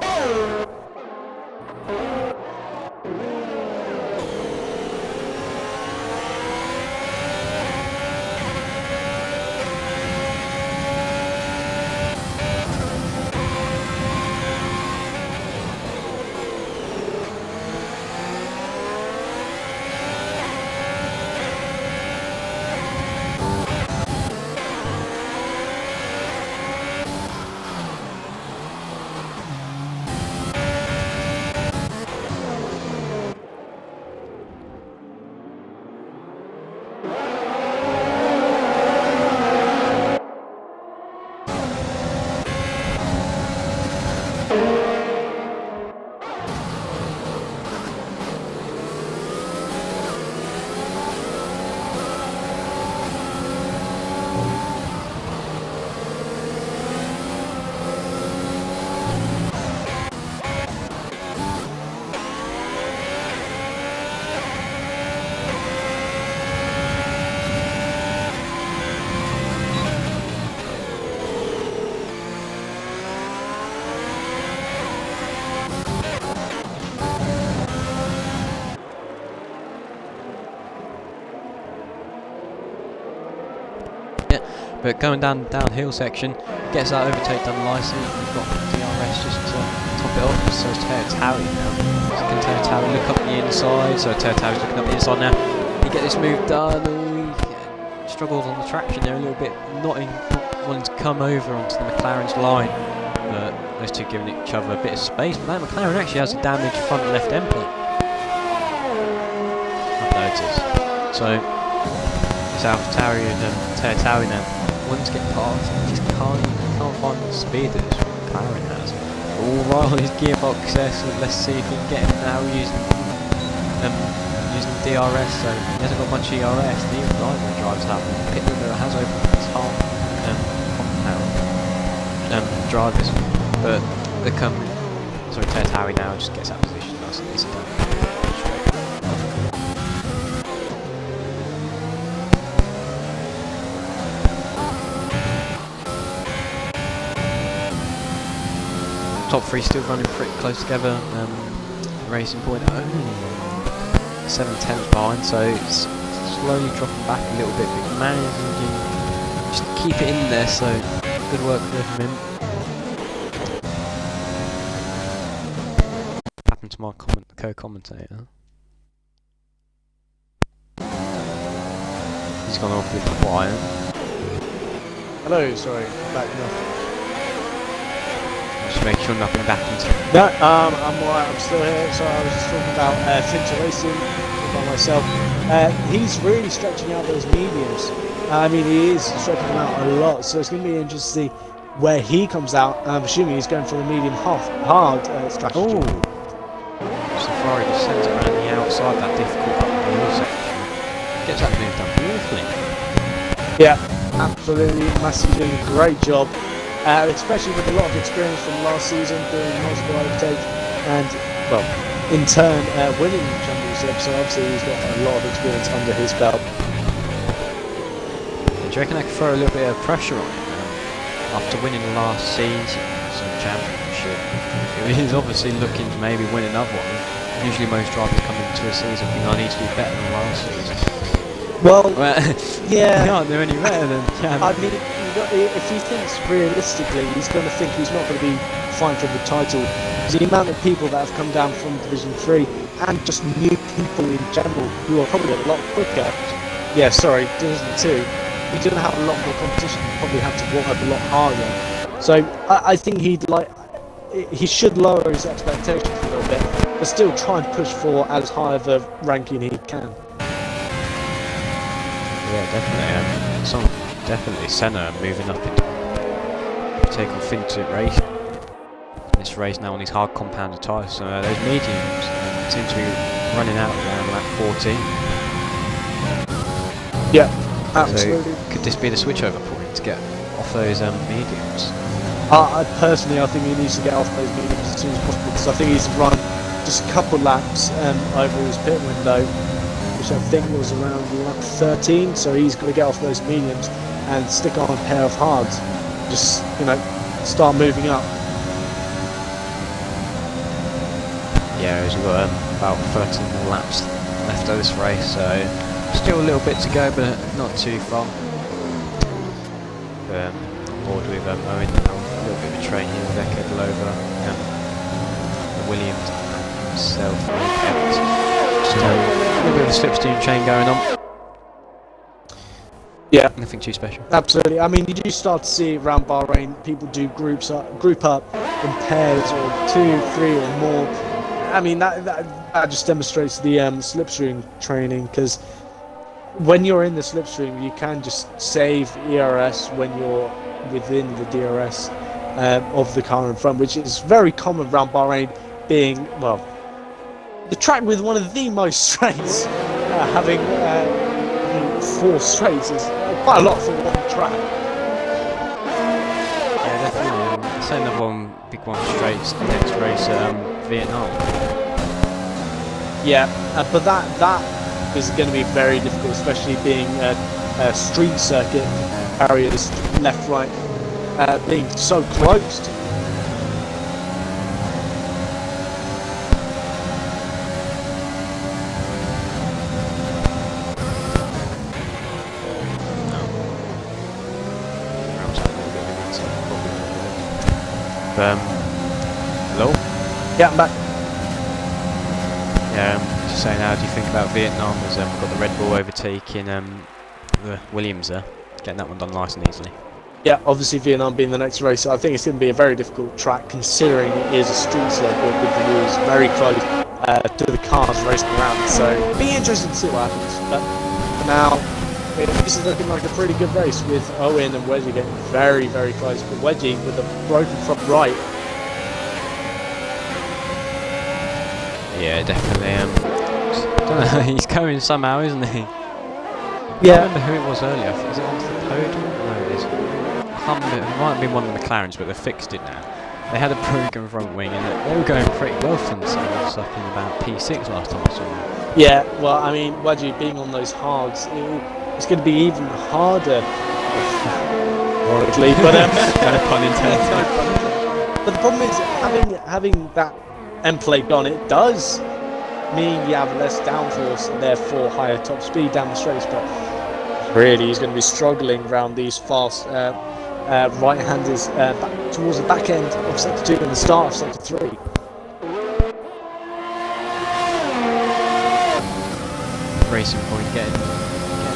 it. But going downhill section, gets that overtake done nicely. We've got DRS just to top it off. So it's Terry now. So can Terry look up the inside? So Terry's looking up the inside now. He get this move done. He struggles on the traction there a little bit, not wanting to come over onto the McLaren's line. But those two giving each other a bit of space. But that McLaren actually has a damaged front and left end plate. I've noticed. So it's AlphaTauri and Terry now. One's get past, he just can't find the speed that this McLaren has. All right on his gearbox there, so let's see if he can get him now using DRS. So he hasn't got much ERS. Neither driver drives that. Pit window has opened his whole compound drivers, but Terry now just gets that position nice and easy done. Top three still running pretty close together. Racing Point only 7/10 behind, so it's slowly dropping back a little bit, but managing to just keep it in there. So good work from him. What happened to my co-commentator? He's gone awfully quiet. Hello, sorry, back now. Just make sure nothing happens. No, I'm alright, I'm still here. So I was just talking about Fincher Racing by myself. He's really stretching out those mediums. I mean, he is stretching them out a lot, so it's going to be interesting to see where he comes out. I'm assuming he's going for the medium hard strategy. Oh! Safari just sends it around the outside, that difficult uphill section. Gets that move done beautifully. Yeah, absolutely, massively doing a great job. Especially with a lot of experience from last season, doing multiple overtakes, and, well, in turn, winning the championship, so obviously he's got a lot of experience under his belt. Do you reckon I could throw a little bit of pressure on him after winning the last season's championship? He's obviously looking to maybe win another one. Usually most drivers come into a season thinking I need to be better than last season. Well, yeah. He can't do any better than Cam. I mean, if he thinks realistically, he's going to think he's not going to be fighting for the title. The amount of people that have come down from Division 3 and just new people in general who are probably a lot quicker. Yeah, sorry, Division 2. He's going to have a lot more competition. Probably have to work a lot harder. So I think he should lower his expectations a little bit, but still try and push for as high of a ranking he can. Yeah, definitely. Definitely Senna moving up into taking Fincher race. This race now on these hard compounded tyres. So those mediums seem to be running out around lap 14. Yeah, absolutely. So could this be the switchover point to get off those mediums? I think he needs to get off those mediums as soon as possible, because I think he's run just a couple laps over his pit window, which I think was around lap 13. So he's going to get off those mediums and stick on a pair of hards. Just, start moving up. Yeah, we've got about 13 more laps left of this race, so still a little bit to go, but not too far. On board with Owen, a little bit of a train here with Eke Glover, Williams himself, just a little bit of a slipstream chain going on. Yeah, nothing too special. Absolutely. I mean, you do start to see around Bahrain, people do group up in pairs or 2, 3 or more. I mean, that just demonstrates the slipstream training, because when you're in the slipstream, you can just save ERS when you're within the DRS of the car in front, which is very common around Bahrain, being, well, the track with one of the most straights, having 4 straights is quite a lot for one track. Yeah, definitely. Say another one, big one straight, the next race, Vietnam. Yeah, but that is going to be very difficult, especially being a street circuit, barriers left, right, being so close to. Hello? Yeah, I'm back. Yeah, just saying, how do you think about Vietnam? As got the Red Bull overtaking the Williams there, getting that one done nice and easily. Yeah, obviously Vietnam being the next race, I think it's going to be a very difficult track considering it is a street circuit with the wheels very close to the cars racing around. So it'll be interesting to see what happens. But for now, this is looking like a pretty good race with Owen and Wedgie getting very, very close. But Wedgie with a broken front right. Yeah, definitely. I don't know, he's going somehow, isn't he? Yeah. I remember who it was earlier. Is it onto the podium? No, it is. I can't remember. It might have been one of the McLarens, but they fixed it now. They had a broken front wing, and they were going pretty well for themselves up in about P6 last time I saw them. Yeah, well, I mean, Wedgie being on those hards, it's going to be even harder. Ironically, but no pun intended. But the problem is having that end plate gone, it does mean you have less downforce and therefore higher top speed down the straights. But really, he's going to be struggling around these fast right-handers back towards the back end of sector 2 and the start of sector 3. Racing Point getting a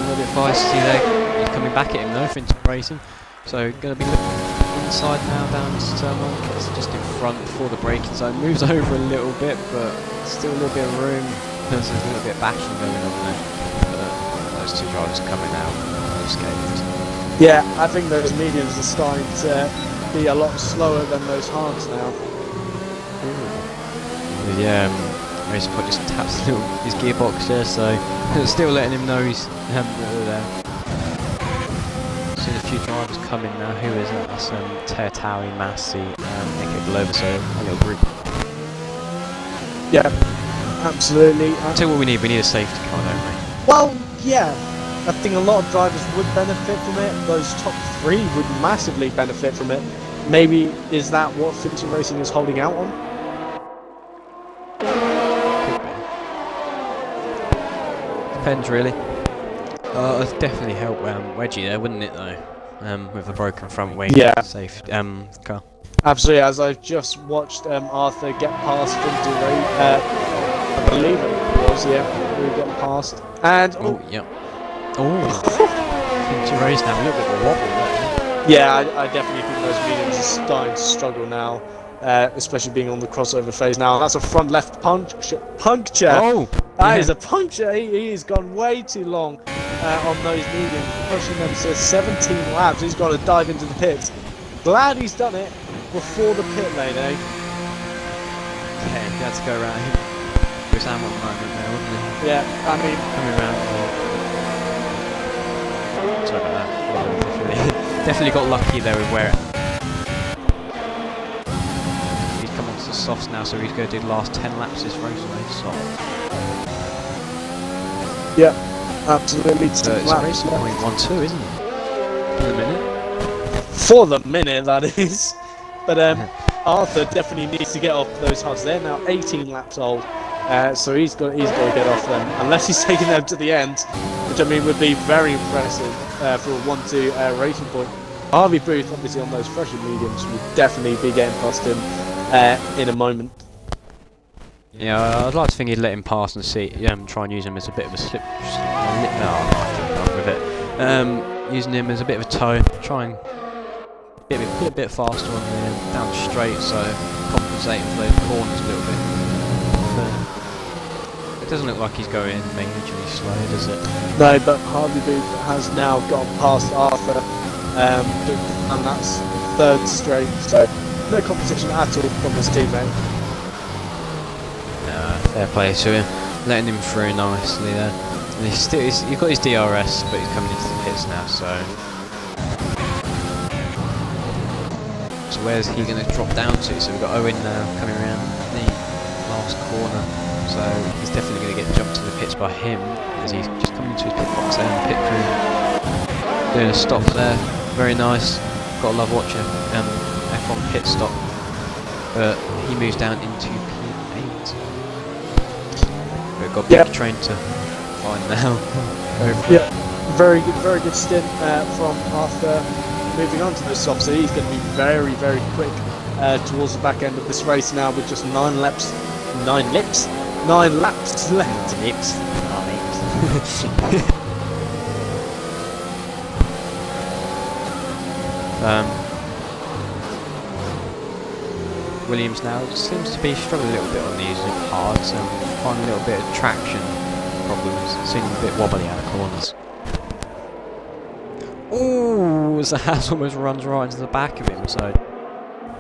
little bit feisty there. He's coming back at him though for racing. So going to be looking inside now down this turn 1. It's just in front before the braking zone. Moves over a little bit, but still a little bit of room. There's a little bit of bashing going on there. But those two drivers coming out unscathed. Yeah, I think those mediums are starting to be a lot slower than those hards now. Yeah, Racing Point just taps his gearbox there, so still letting him know he's there. Seen a few drivers coming now. Who is that? That's Taui, Massey, Nico Glover, so a little group. Yeah, absolutely. I'll tell you what we need a safety car, don't we? Well, yeah. I think a lot of drivers would benefit from it. Those top 3 would massively benefit from it. Maybe is that what Finishing Racing is holding out on? Could be. Depends really. It'd definitely help Wedgie there, wouldn't it though? With a broken front wing. Yeah. Safe car. Absolutely. As I've just watched Arthur get past into I believe it was, yeah, we get past. And oh yeah. Oh, Fincher race now, a little bit of a wobble there. yeah, I definitely think those mediums are starting to struggle now, especially being on the crossover phase now. That's a front left puncture. Oh, that is a puncture. He's gone way too long on those mediums, pushing them to 17 laps. He's got to dive into the pits. Glad he's done it before the pit lane, eh? Yeah, he had to go around. He was Hamilton moment there, wasn't he? Yeah, I mean, coming around. Sorry about that. Definitely got lucky there with where he's come onto the softs now, so he's going to do the last 10 laps this race on his soft. yeah, absolutely. So it's racing point 1-2, isn't it? For the minute. For the minute, that is. But Arthur definitely needs to get off those hards. They're now 18 laps old, so he's got to get off them, unless he's taking them to the end, which I mean would be very impressive for a 1-2 Racing Point. Harvey Booth, obviously on those fresher mediums, would definitely be getting past him in a moment. Yeah, I'd like to think he'd let him pass and see, try and use him as a bit of a slip. With it. Using him as a bit of a toe, try and get a bit faster on the down straight, so compensating for those corners a little bit. It doesn't look like he's going majorly slow, does it? No, but Harvey Booth has now gone past Arthur, and that's third straight, so no competition at all from his teammate. Fair play to him, letting him through nicely there. And he's got his DRS, but he's coming into the pits now, so where's he going to drop down to? So we've got Owen now coming around the last corner. So he's definitely going to get jumped to the pits by him, as he's just coming into his pit box there in the pit crew. Doing a stop there, very nice. Got to love watching F1 pit stop. But he moves down into P8. We've got big train to find now. Yeah, very good stint from Arthur. Moving on to the soft, so he's going to be very, very quick towards the back end of this race now with just 9 laps left. Lips. Williams now seems to be struggling a little bit on these hards and finding a little bit of traction problems. Seeming a bit wobbly out of corners. Ooh, Zahaz almost runs right into the back of him, so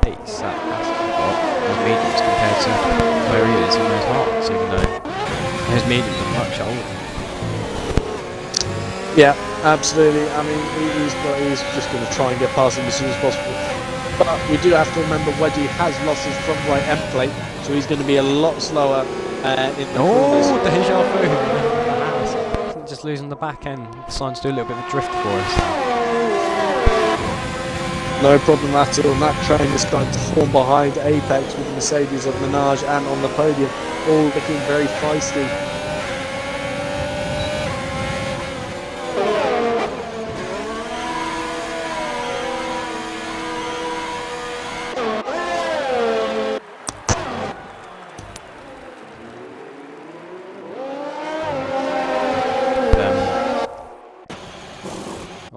he's his mediums compared to where he is in those hards, even though his mediums are much older. Yeah, absolutely. I mean, he's just going to try and get past him as soon as possible. But we do have to remember Wedgie has lost his front right end plate, so he's going to be a lot slower in the corners. Oh, deja vu! Just losing the back end. Deciding to do a little bit of a drift for us. No problem at all. And that train is starting to form behind Apex with the Mercedes of Minaj and on the podium, all looking very feisty.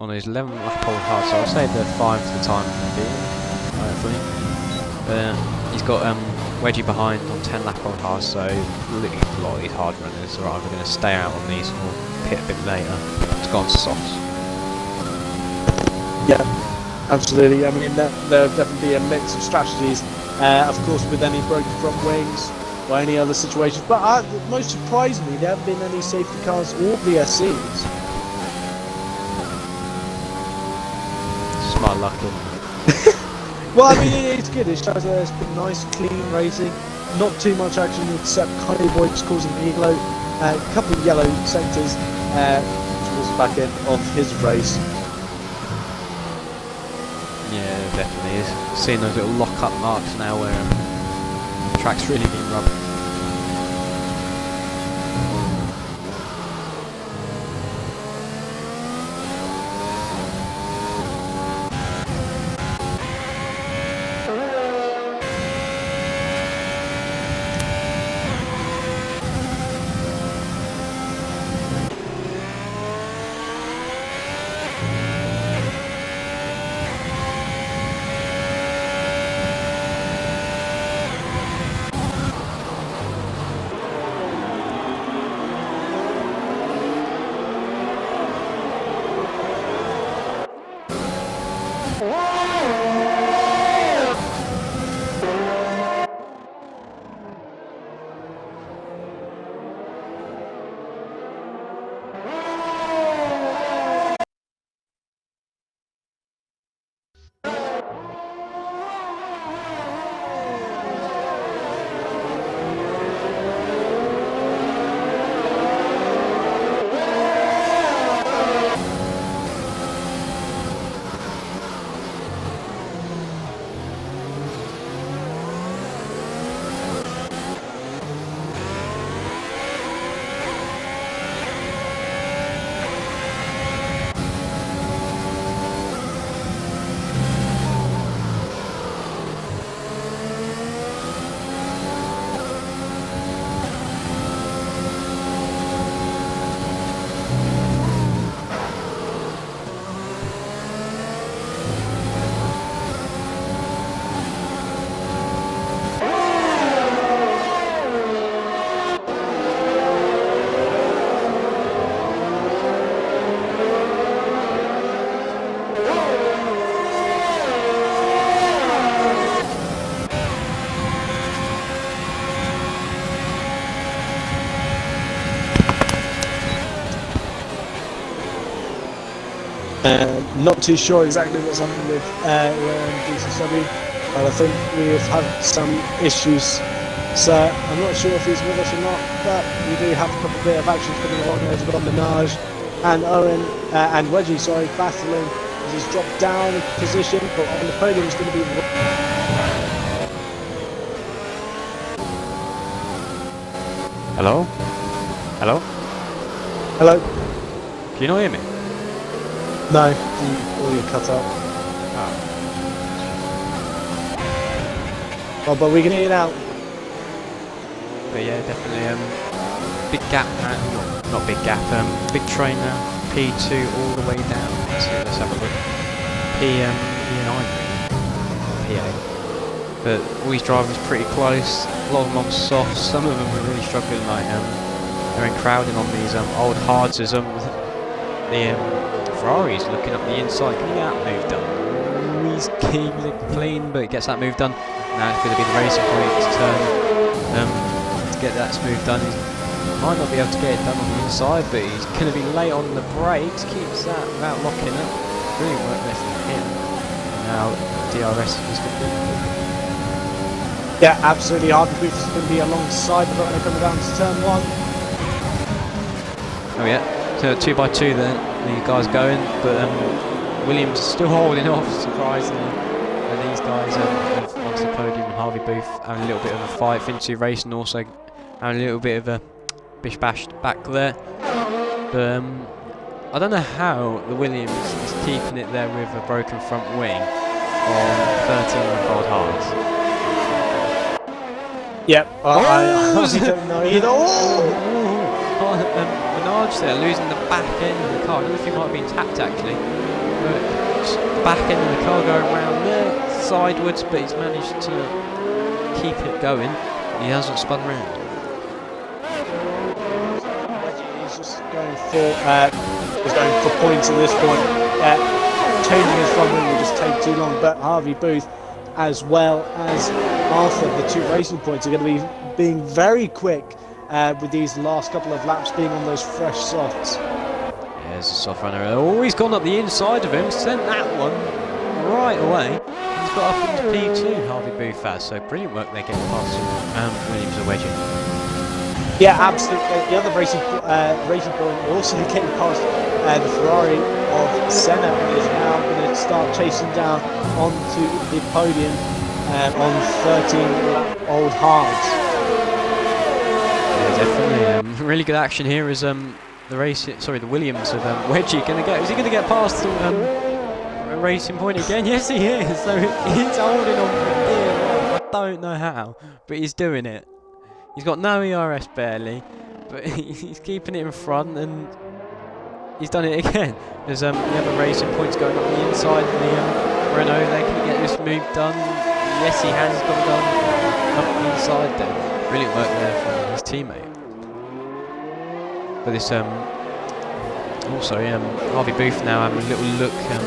On his 11 lap old hard, so I'll say they're fine for the time being, hopefully. He's got Wedgie behind on 10 lap old hard, so a lot of these hard runners are either going to stay out on these or pit a bit later. It's gone softs. Yeah, absolutely. I mean, there'll definitely be a mix of strategies, of course, with any broken front wings or any other situations. But most surprisingly, there haven't been any safety cars or VSCs. My luck. Well, I mean, it's good. It shows that it's been nice, clean racing. Not too much action except Connie Boy just causing a yellow, a couple of yellow sectors towards the back end of his race. Yeah, it definitely is. Seeing those little lock-up marks now where the track's really been rubbed. Not too sure exactly what's happening with DCW, but I think we've had some issues. So I'm not sure if he's with us or not, but we do have a couple bit of actions coming along over on Minaj and Owen and Wedgie, sorry, battling as he's dropped down in position, but on the podium is going to be. Hello? Hello? Hello? Can you not hear me? No, the audio cut out. Oh, but we can hear it out. But yeah, definitely big gap now. Not big gap. Big train now. P2 all the way down. Let's have a look. P9 PA. But all these drivers pretty close. A lot of them on softs. Some of them are really struggling. Like they're in crowding on these old hards. As the Ferrari's looking up the inside. Can he get that move done? He's keeping it clean, but he gets that move done. Now it's going to be the racing point to turn to get that smooth done. He might not be able to get it done on the inside, but he's going to be late on the brakes. Keeps that without locking it. Really worked there for him. Now DRS is going to be. Yeah, absolutely. Harvey Booth is going to be alongside the runner coming down to turn 1. Oh yeah, so 2 by 2 then, the guys going, but Williams still holding off, surprisingly. And these guys have onto the podium, and Harvey Booth having a little bit of a fight, into race, and also having a little bit of a bish-bash back there. But I don't know how the Williams is keeping it there with a broken front wing on 13 old hards. Yep, I don't know either. Minaj there losing the back end of the car. I don't know if he might have been tapped actually. But the back end of the car going around there, sideways, but he's managed to keep it going. He hasn't spun round. He's just going for points at this point. Changing his front wing will just take too long. But Harvey Booth, as well as Arthur, the 2 racing points, are going to be being very quick with these last couple of laps being on those fresh softs. Yeah, there's a soft runner. Oh, he's gone up the inside of him, sent that one right away. He's got up into P2, Harvey Booth has, so brilliant work there getting past Williams and Wedgie. Yeah, absolutely. The other racing point also getting past the Ferrari of Senna, and is now going to start chasing down onto the podium on 13 old hards. Yeah, definitely. Really good action here as the Williams of Wedgie going to get. Is he going to get past the racing point again? Yes, he is. So he's holding on for dear life. I don't know how, but he's doing it. He's got no ERS barely, but he's keeping it in front, and he's done it again. There's the other racing points going up the inside, and the Renault there can get this move done. Yes, he has got it done up the inside there. Brilliant work there from his teammate. But this Harvey Booth now having a little look on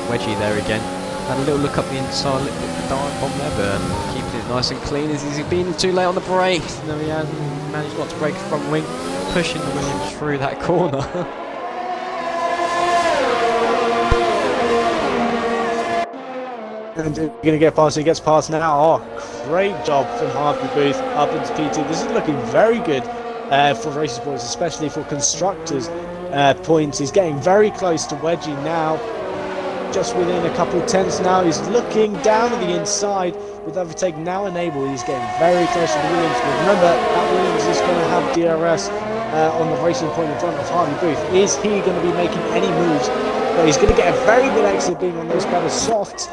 Wedgie there again. Had a little look up the inside, a little bit of a dive bomb there, but keeping it nice and clean. As he's been too late on the brakes. No, he hasn't managed not to break a front wing, pushing the Williams through that corner. And going to get past, he gets past now. Oh, great job from Harvey Booth up into P2. This is looking very good for racing points, especially for constructors points. He's getting very close to Wedgie now, just within a couple tenths now. He's looking down at the inside with overtake now enabled. He's getting very close to the Williams. But remember, that Williams is going to have DRS on the racing point in front of Harvey Booth. Is he going to be making any moves? But he's going to get a very good exit being on those better softs.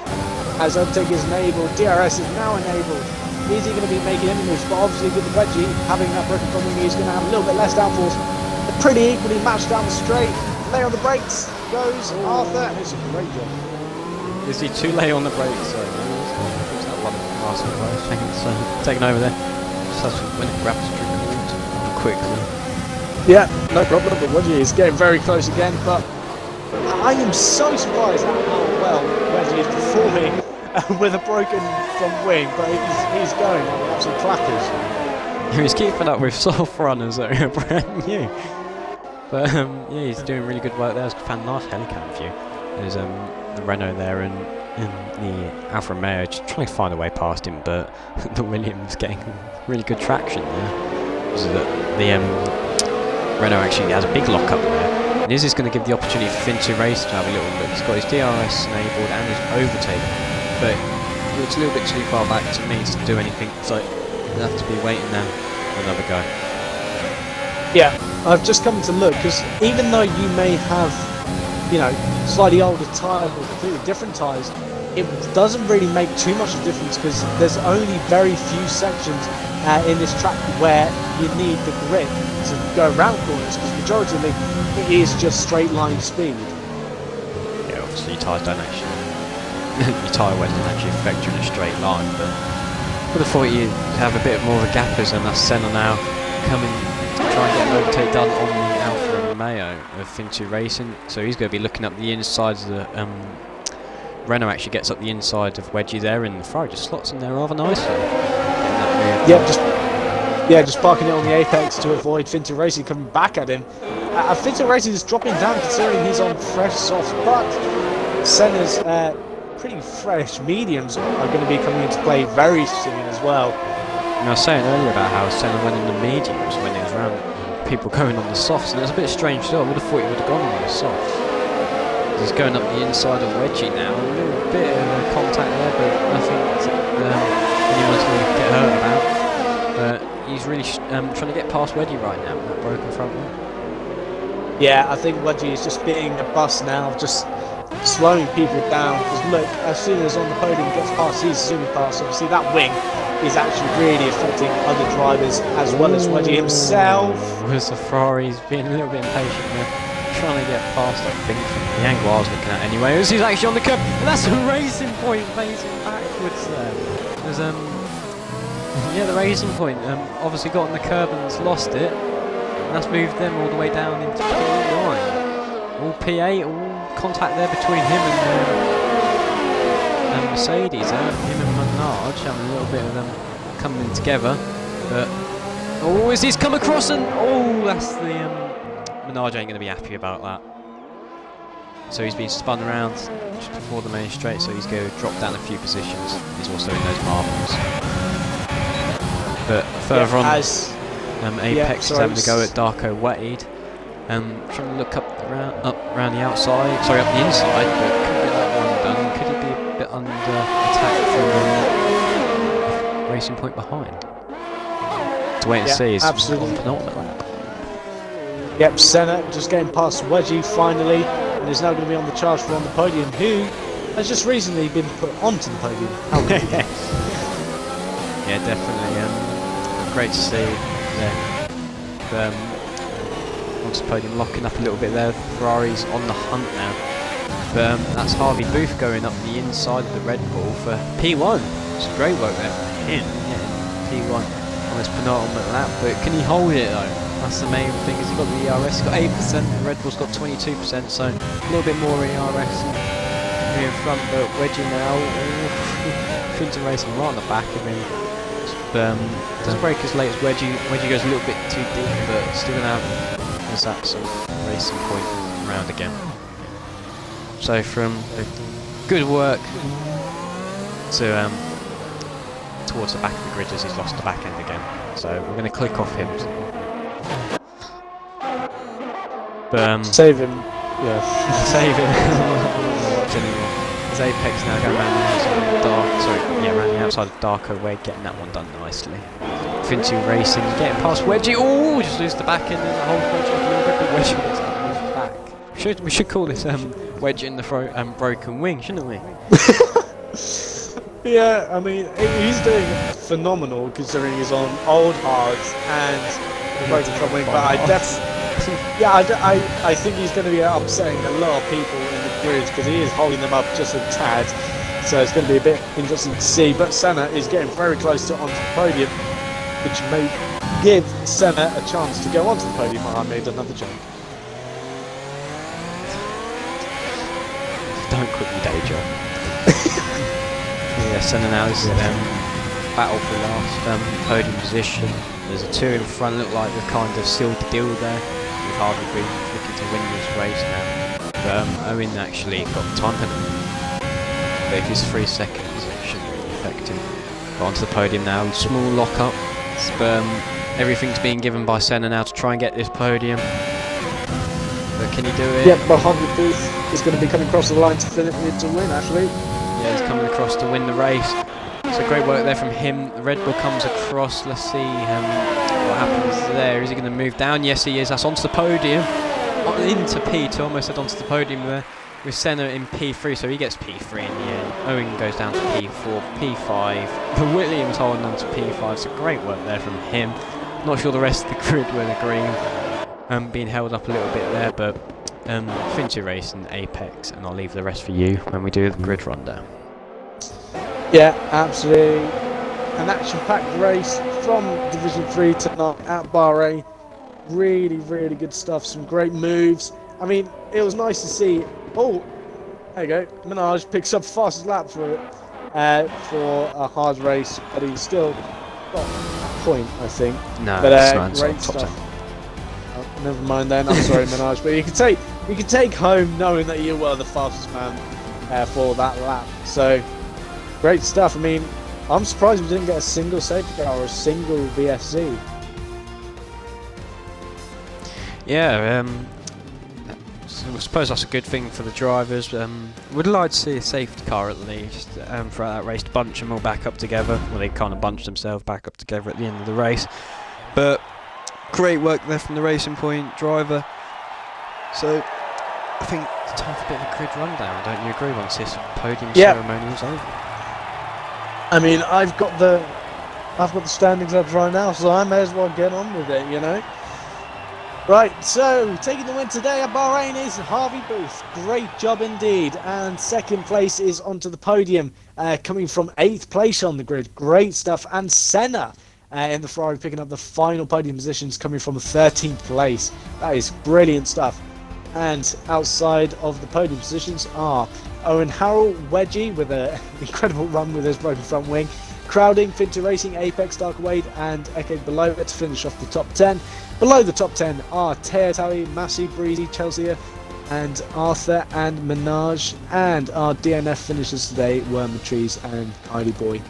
As overtake is enabled, DRS is now enabled. Is he going to be making any moves? But obviously with the Wedgie having that broken front wing, he's going to have a little bit less downforce. They're pretty equally matched down the straight. Lay on the brakes goes Arthur, and it's a great job. Is he too late on the brakes? So that one taking over there. Just has to when it grabs quickly. Yeah, no problem. But Wedgie is getting very close again. But I am so surprised at how well Wedgie is performing with a broken front wing. But he's going on absolute clappers. He's keeping up with soft runners that are brand new. But yeah, he's doing really good work there. It's a nice helicam view. There's the Renault there and the Alfa Romeo just trying to find a way past him, but the Williams getting really good traction there. So the Renault actually has a big lock up there. And this is going to give the opportunity for Finn to race to have a little look. He's got his DRS enabled and his overtake, but it's a little bit too far back to me to do anything, so he'll have to be waiting now for another go. Yeah, I've just come to look, because even though you may have, slightly older tyres or completely different tyres, it doesn't really make too much of a difference because there's only very few sections in this track where you need the grip to go around corners, because majority it is just straight line speed. Yeah, obviously your tyres don't actually, your tyre wear doesn't actually affect you in a straight line, but I would have thought you'd have a bit more of a gap as that's Senna now coming to try and get an overtake done on the Alfa Romeo of Fintu Racing, so he's going to be looking up the inside of the Renault actually gets up the inside of Wedgie there, and the Ferrari just slots in there rather nicely. Just parking it on the apex to avoid Fintu Racing coming back at him. Fintu Racing is dropping down considering he's on fresh soft, but Senna's pretty fresh mediums are going to be coming into play very soon as well. And I was saying earlier about how Senna went in the mediums when he was around people going on the softs, and it was a bit strange though. I would have thought he would have gone on the softs. He's going up the inside of Wedgie now, a little bit of contact there, but nothing anyone's going to get hurt about. But he's really trying to get past Wedgie right now with that broken front wheel. Yeah, I think Wedgie is just being a bus now, just slowing people down. Because look, as soon as on the podium gets past, he's zooming past. Obviously, that wing is actually really affecting other drivers as well as Wedgie himself. Was the Ferrari's being a little bit impatient there. Trying to get past, I think, from the angle I was looking at anyway. He's actually on the curb, and that's a Racing Point facing backwards there. There's yeah, the Racing Point obviously got on the curb and has lost it, and that's moved them all the way down into P9. All P8, all contact there between him and Mercedes. Him and Menard having a little bit of them coming together, but as he's come across, and that's the Menard ain't going to be happy about that. So he's been spun around just before the main straight, so he's going to drop down a few positions. He's also in those marbles. But further on, Apex is having to go at Darko Wade. Trying to look up around the outside, sorry, up the inside, but couldn't get that one done. Could he be a bit under attack from Racing Point behind? To wait and see, is on penultimate lap. Yep, Senna just getting past Wedgie finally, and is now going to be on the charge for on the podium, who has just recently been put onto the podium. Yeah, definitely. Great to see there. Onto the podium, locking up a little bit there. Ferrari's on the hunt now. But that's Harvey Booth going up the inside of the Red Bull for P1. It's great work there from him, P1 on this penultimate lap. But can he hold it though? That's the main thing. He's got the ERS, he's got 8%, the Red Bull's got 22%, so a little bit more ERS in front, but Wedgie now, Fintu Racing right on the back of him. Doesn't break as late as Wedgie. Wedgie goes a little bit too deep, but still going to have that sort of Racing Point round again. So from good work to towards the back of the grid as he's lost the back end again. So we're going to click off him. But save him. Yeah. Save him. As Apex now going around the outside of around the outside of Darko Wade, getting that one done nicely. Fintu Racing getting past Wedgie. Oh, just lose the back end and the whole Wedgie a little bit, but Wedgie gets back. We should call this Wedge in the broken wing, shouldn't we? Yeah, I mean, he's doing phenomenal considering he's on old hards and the broken front wing, but I think he's going to be upsetting a lot of people in the grids because he is holding them up just a tad. So it's going to be a bit interesting to see. But Senna is getting very close to onto the podium, which may give Senna a chance to go onto the podium. I made another joke. Don't quit your day job. Yeah, Senna now is battle for last podium position. There's a two in front, look like they've kind of sealed the deal there. With Harvey Booth looking to win this race now. But Owen actually got the time penalty. But if it's 3 seconds, it shouldn't really affect him. But onto the podium now, small lock up. But everything's being given by Senna now to try and get this podium. But can he do it? Yep, but Harvey Booth is going to be coming across the line to win actually. Yeah, he's coming across to win the race. So great work there from him. The Red Bull comes across. Let's see what happens there. Is he going to move down? Yes, he is. That's onto the podium. Into P2. Almost said onto the podium there. with Senna in P3, so he gets P3 in the end. Owen goes down to P4, P5. But Williams holding on to P5, so great work there from him. Not sure the rest of the grid were agreeing, being held up a little bit there, but finish your race in Apex, and I'll leave the rest for you when we do the grid rundown. Yeah, absolutely. An action-packed race from Division 3 tonight at Bahrain. Really, really good stuff. Some great moves. I mean, it was nice to see. Oh, there you go. Minaj picks up fastest lap for a hard race, but he's still got a point, I think. No, but great stuff. Oh, never mind then. I'm sorry, Minaj, but you can take home knowing that you were the fastest man for that lap. So great stuff. I mean, I'm surprised we didn't get a single safety car or a single VSC. Yeah, so I suppose that's a good thing for the drivers. Would like to see a safety car at least throughout that race to bunch them all back up together. Well, they kind of bunched themselves back up together at the end of the race. But great work there from the Racing Point driver. So I think it's time for a bit of a grid rundown, don't you agree, once this podium ceremony is over? I mean, I've got the standings up right now, so I may as well get on with it, you know. Right, so taking the win today at Bahrain is Harvey Booth. Great job indeed. And second place is onto the podium, coming from 8th place on the grid. Great stuff. And Senna in the Ferrari picking up the final podium positions, coming from 13th place. That is brilliant stuff. And outside of the podium positions are Owen Harrell, Wedgie with an incredible run with his broken front wing. Crowding, Finter Racing, Apex, Dark Wade and Eke below it to finish off the top 10. Below the top 10 are Taya Tally, Massey, Breezy, Chelsea and Arthur and Minaj. And our DNF finishers today were Matrice and Kylie Boy.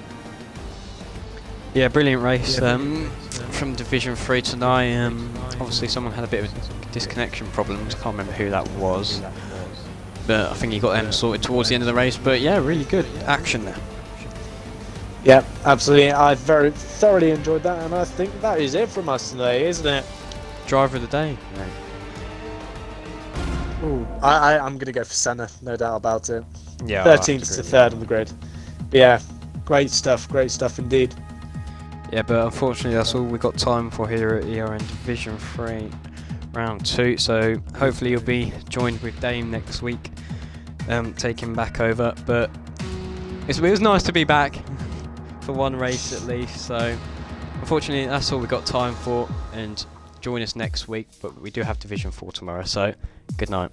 Yeah, brilliant race from Division 3 tonight. Obviously someone had a bit of disconnection problems, I can't remember who that was. But I think he got them sorted towards the end of the race. But yeah, really good action there. Yeah, absolutely. I very thoroughly enjoyed that, and I think that is it from us today, isn't it? Driver of the day. Ooh, I'm going to go for Senna, no doubt about it. Yeah, 13th to 3rd on the grid. But yeah, great stuff indeed. Yeah, but unfortunately that's all we got time for here at ERN Division 3 Round 2. So hopefully you'll be joined with Dame next week, taking back over. But it was nice to be back for one race at least. So unfortunately that's all we got time for, and join us next week. But we do have Division 4 tomorrow. So good night.